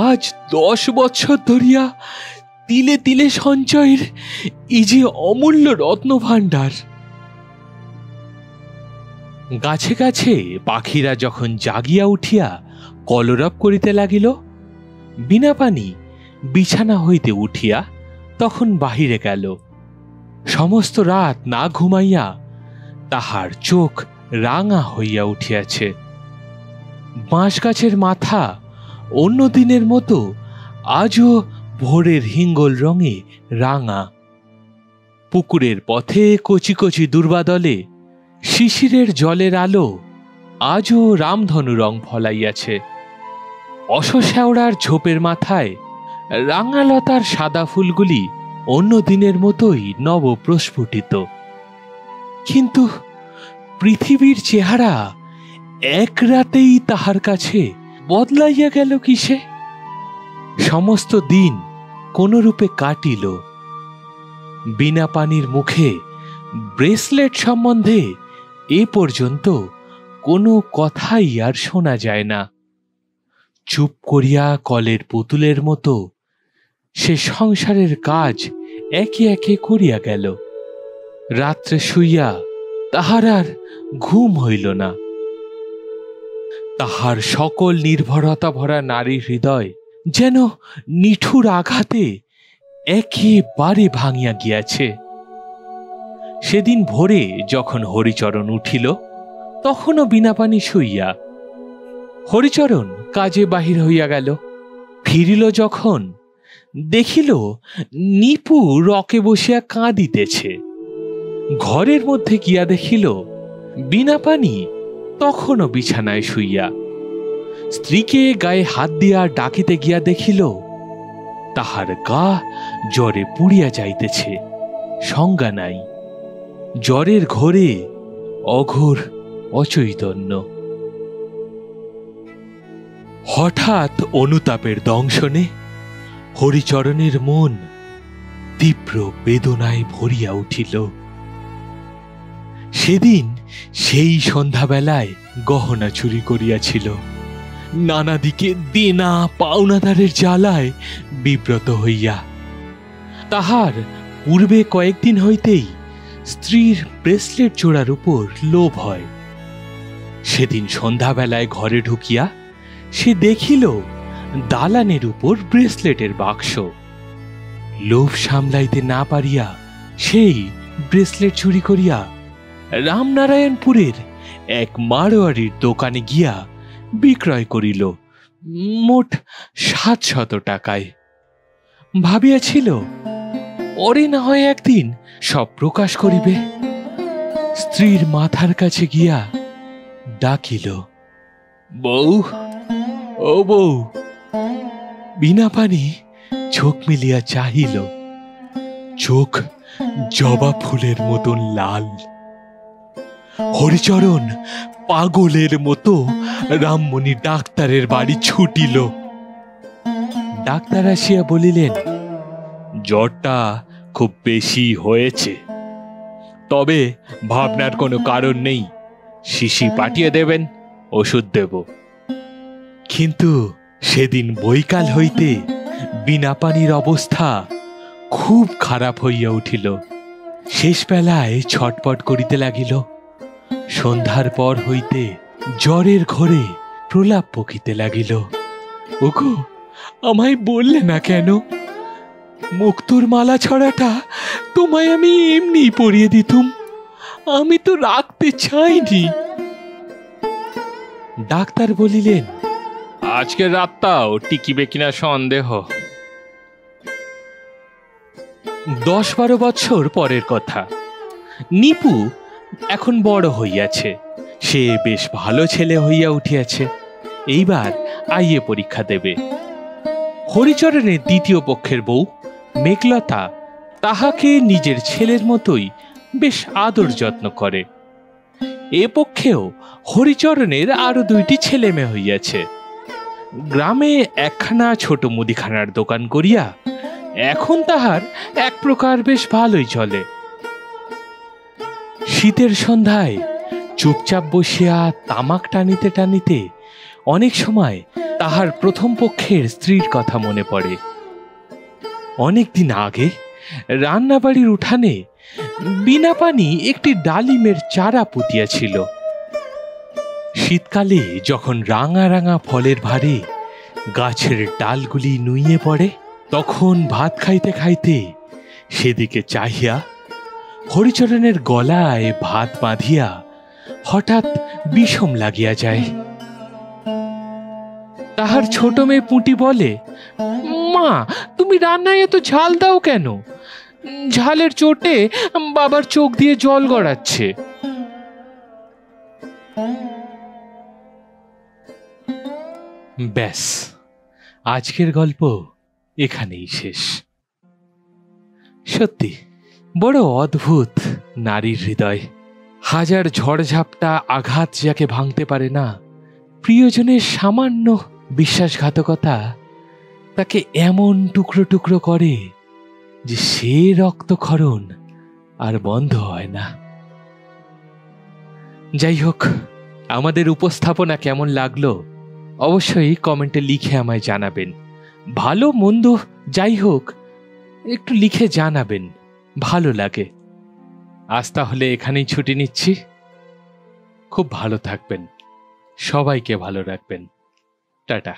আজ 10 বছর ধরিয়া তিলে তিলে সঞ্চয়ের এই যে অমূল্য রত্নভাণ্ডার। গাছে গাছে পাখিরা যখন জাগিয়া উঠিয়া কলরব করিতে লাগিল, বীণাপাণি বিছানা হইতে উঠিয়া তখন বাহিরে গেল। সমস্ত রাত না ঘুমাইয়া তাহার চোখ রাঙা হইয়া উঠিয়াছে। বাঁশ গাছের মাথা অন্য দিনের মতো আজও ভোরের হিঙ্গল রঙে রাঙা। পুকুরের পথে কচি কচি দুর্বাদলে শিশিরের জলের আলো আজও রামধনু রং ফলাইয়াছে। অশ্বশ্যাওড়ার ঝোপের মাথায় রাঙালতার সাদা ফুলগুলি অন্য দিনের মতোই নব প্রস্ফুটিত। কিন্তু পৃথিবীর চেহারা এক রাতেই তাহার কাছে বদলাইয়া গেল কিসে? সমস্ত দিন কোনরূপে কাটিল। বীণাপাণির মুখে ব্রেসলেট সম্বন্ধে এ পর্যন্ত কোনো কথাই আর শোনা যায় না। চুপ করিয়া কলের পুতুলের মতো সে সংসারের কাজ একে একে করিয়া গেল। রাত্রে শুইয়া তাহার আর ঘুম হইল না। তাহার সকল নির্ভরতা ভরা নারী হৃদয় যেন নিঠুর আঘাতে একেবারে ভাঙিয়া গিয়াছে। সেদিন ভোরে যখন হরিচরণ উঠিল, তখনও বীণাপাণি শুইয়া। হরিচরণ কাজে বাহির হইয়া গেল। ফিরিল যখন, দেখিল নিপু রকে বসিয়া কাঁদিতেছে। ঘরের মধ্যে গিয়া দেখিল বীণাপাণি তখনও বিছানায় শুইয়া। স্ত্রীকে গায়ে হাত দিয়া ডাকিতে গিয়া দেখিল তাহার গা জ্বরে পুড়িয়া যাইতেছে, সংজ্ঞা নাই। জ্বরের ঘোরে অঘোর অচৈতন্য। হঠাৎ অনুতাপের দংশনে হরিচরণের মন তীব্র বেদনায় ভরিয়া উঠিল। সেদিন সেই সন্ধ্যাবেলায় গহনা চুরি করিয়াছিল। নানা দিকে দেনা পাওনাদারের জ্বালায় বিব্রত হইয়া তাহার পূর্বে কয়েকদিন হইতেই স্ত্রীর ব্রেসলেট জোড়ার উপর লোভ হয়। সেদিন সন্ধ্যাবেলায় ঘরে ঢুকিয়া সে দেখিল দালানের উপর ব্রেসলেটের বাক্স। লোভ সামলাইতে না পারিয়া সেই ব্রেসলেট চুরি করিয়া রামনারায়ণপুরের এক মারোয়ারির দোকানে গিয়া বিক্রয় করিল, মোট 700 টাকায়। ভাবিয়াছিল পরে না হয় একদিন সব প্রকাশ করিবে। স্ত্রীর মাথার কাছে গিয়া ডাকিল, বউ, ও বউ। বীণাপাণি চোখ মিলিয়া চাহিল। চোখ জবা ফুলের মতন লাল। হরিচরণ পাগলের মতো রামমণি ডাক্তারের বাড়ি ছুটিল। ডাক্তার আসিয়া বলিলেন, জ্বরটা খুব বেশি হয়েছে, তবে ভাবনার কোনো কারণ নেই। শিশি পাঠিয়ে দেবেন, ওষুধ দেব। কিন্তু সেদিন বৈকাল হইতে বীণাপাণির অবস্থা খুব খারাপ হইয়া উঠিল। শেষ বেলায় ছটপট করিতে লাগিল। সন্ধ্যার পর হইতে জ্বরের ঘোরে প্রলাপ বকিতে লাগিল। ওগো, আমায় বললে না কেন? মুক্তোর মালা ছড়াটা তোমায় আমি এমনি পরিয়ে দিতুম, আমি তো রাখতে চাইনি। ডাক্তার বলিলেন, আজকের রাতটাও টিকিবে কিনা সন্দেহ। 10-12 বছর পরের কথা। নিপু এখন বড় হইয়াছে, সে বেশ ভালো ছেলে হইয়া উঠিয়াছে। এইবার আইএ পরীক্ষা দেবে। হরিচরণের দ্বিতীয় পক্ষের বউ মেঘলতা তাহাকে নিজের ছেলের মতোই বেশ আদর যত্ন করে। এ পক্ষেও হরিচরণের আরো 2টি ছেলে মেয়ে হইয়াছে। গ্রামে একখানা ছোট মুদিখানার দোকান করিয়া এখন তাহার এক প্রকার বেশ ভালোই চলে। শীতের সন্ধ্যায় চুপচাপ বসিয়া তামাক টানিতে টানিতে অনেক সময় তাহার প্রথম পক্ষের স্ত্রীর কথা মনে পড়ে। অনেকদিন আগে রান্নাবাড়ির উঠানে বিনা পানি একটি ডালিমের চারা পুঁতিয়াছিল। শীতকালে যখন রাঙা রাঙা ফলের ভারে গাছের ডালগুলি নুইয়ে পড়ে, তখন ভাত খাইতে খাইতে সেদিকে চাহিয়া হরিচরণের গলায় ভাত বাঁধিয়া হঠাৎ বিষম লাগিয়া যায়। তাহার ছোট মেয়ে পুঁটি বলে, মা, তুমি রান্নায় এত ঝাল দাও কেন? ঝালের চোটে বাবার চোখ দিয়ে জল গড়াচ্ছে। ব্যাস, আজকের গল্প এখানেই শেষ। সত্যি বড় অদ্ভুত নারীর হৃদয়। হাজার ঝড়ঝাপটা আঘাত যাকে ভাঙতে পারে না, প্রিয়জনের সামান্য বিশ্বাসঘাতকতা তাকে এমন টুকরো টুকরো করে যে সে রক্তক্ষরণ আর বন্ধ হয় না। যাই হোক, আমাদের উপস্থাপনা কেমন লাগলো অবশ্যই কমেন্টে লিখে আমায় জানাবেন। ভালো মন্দ যাই হোক, একটু লিখে জানাবেন, ভালো লাগে। আজ তাহলে এখানেই ছুটি নিচ্ছি। খুব ভালো থাকবেন, সবাইকে ভালো রাখবেন। টাটা।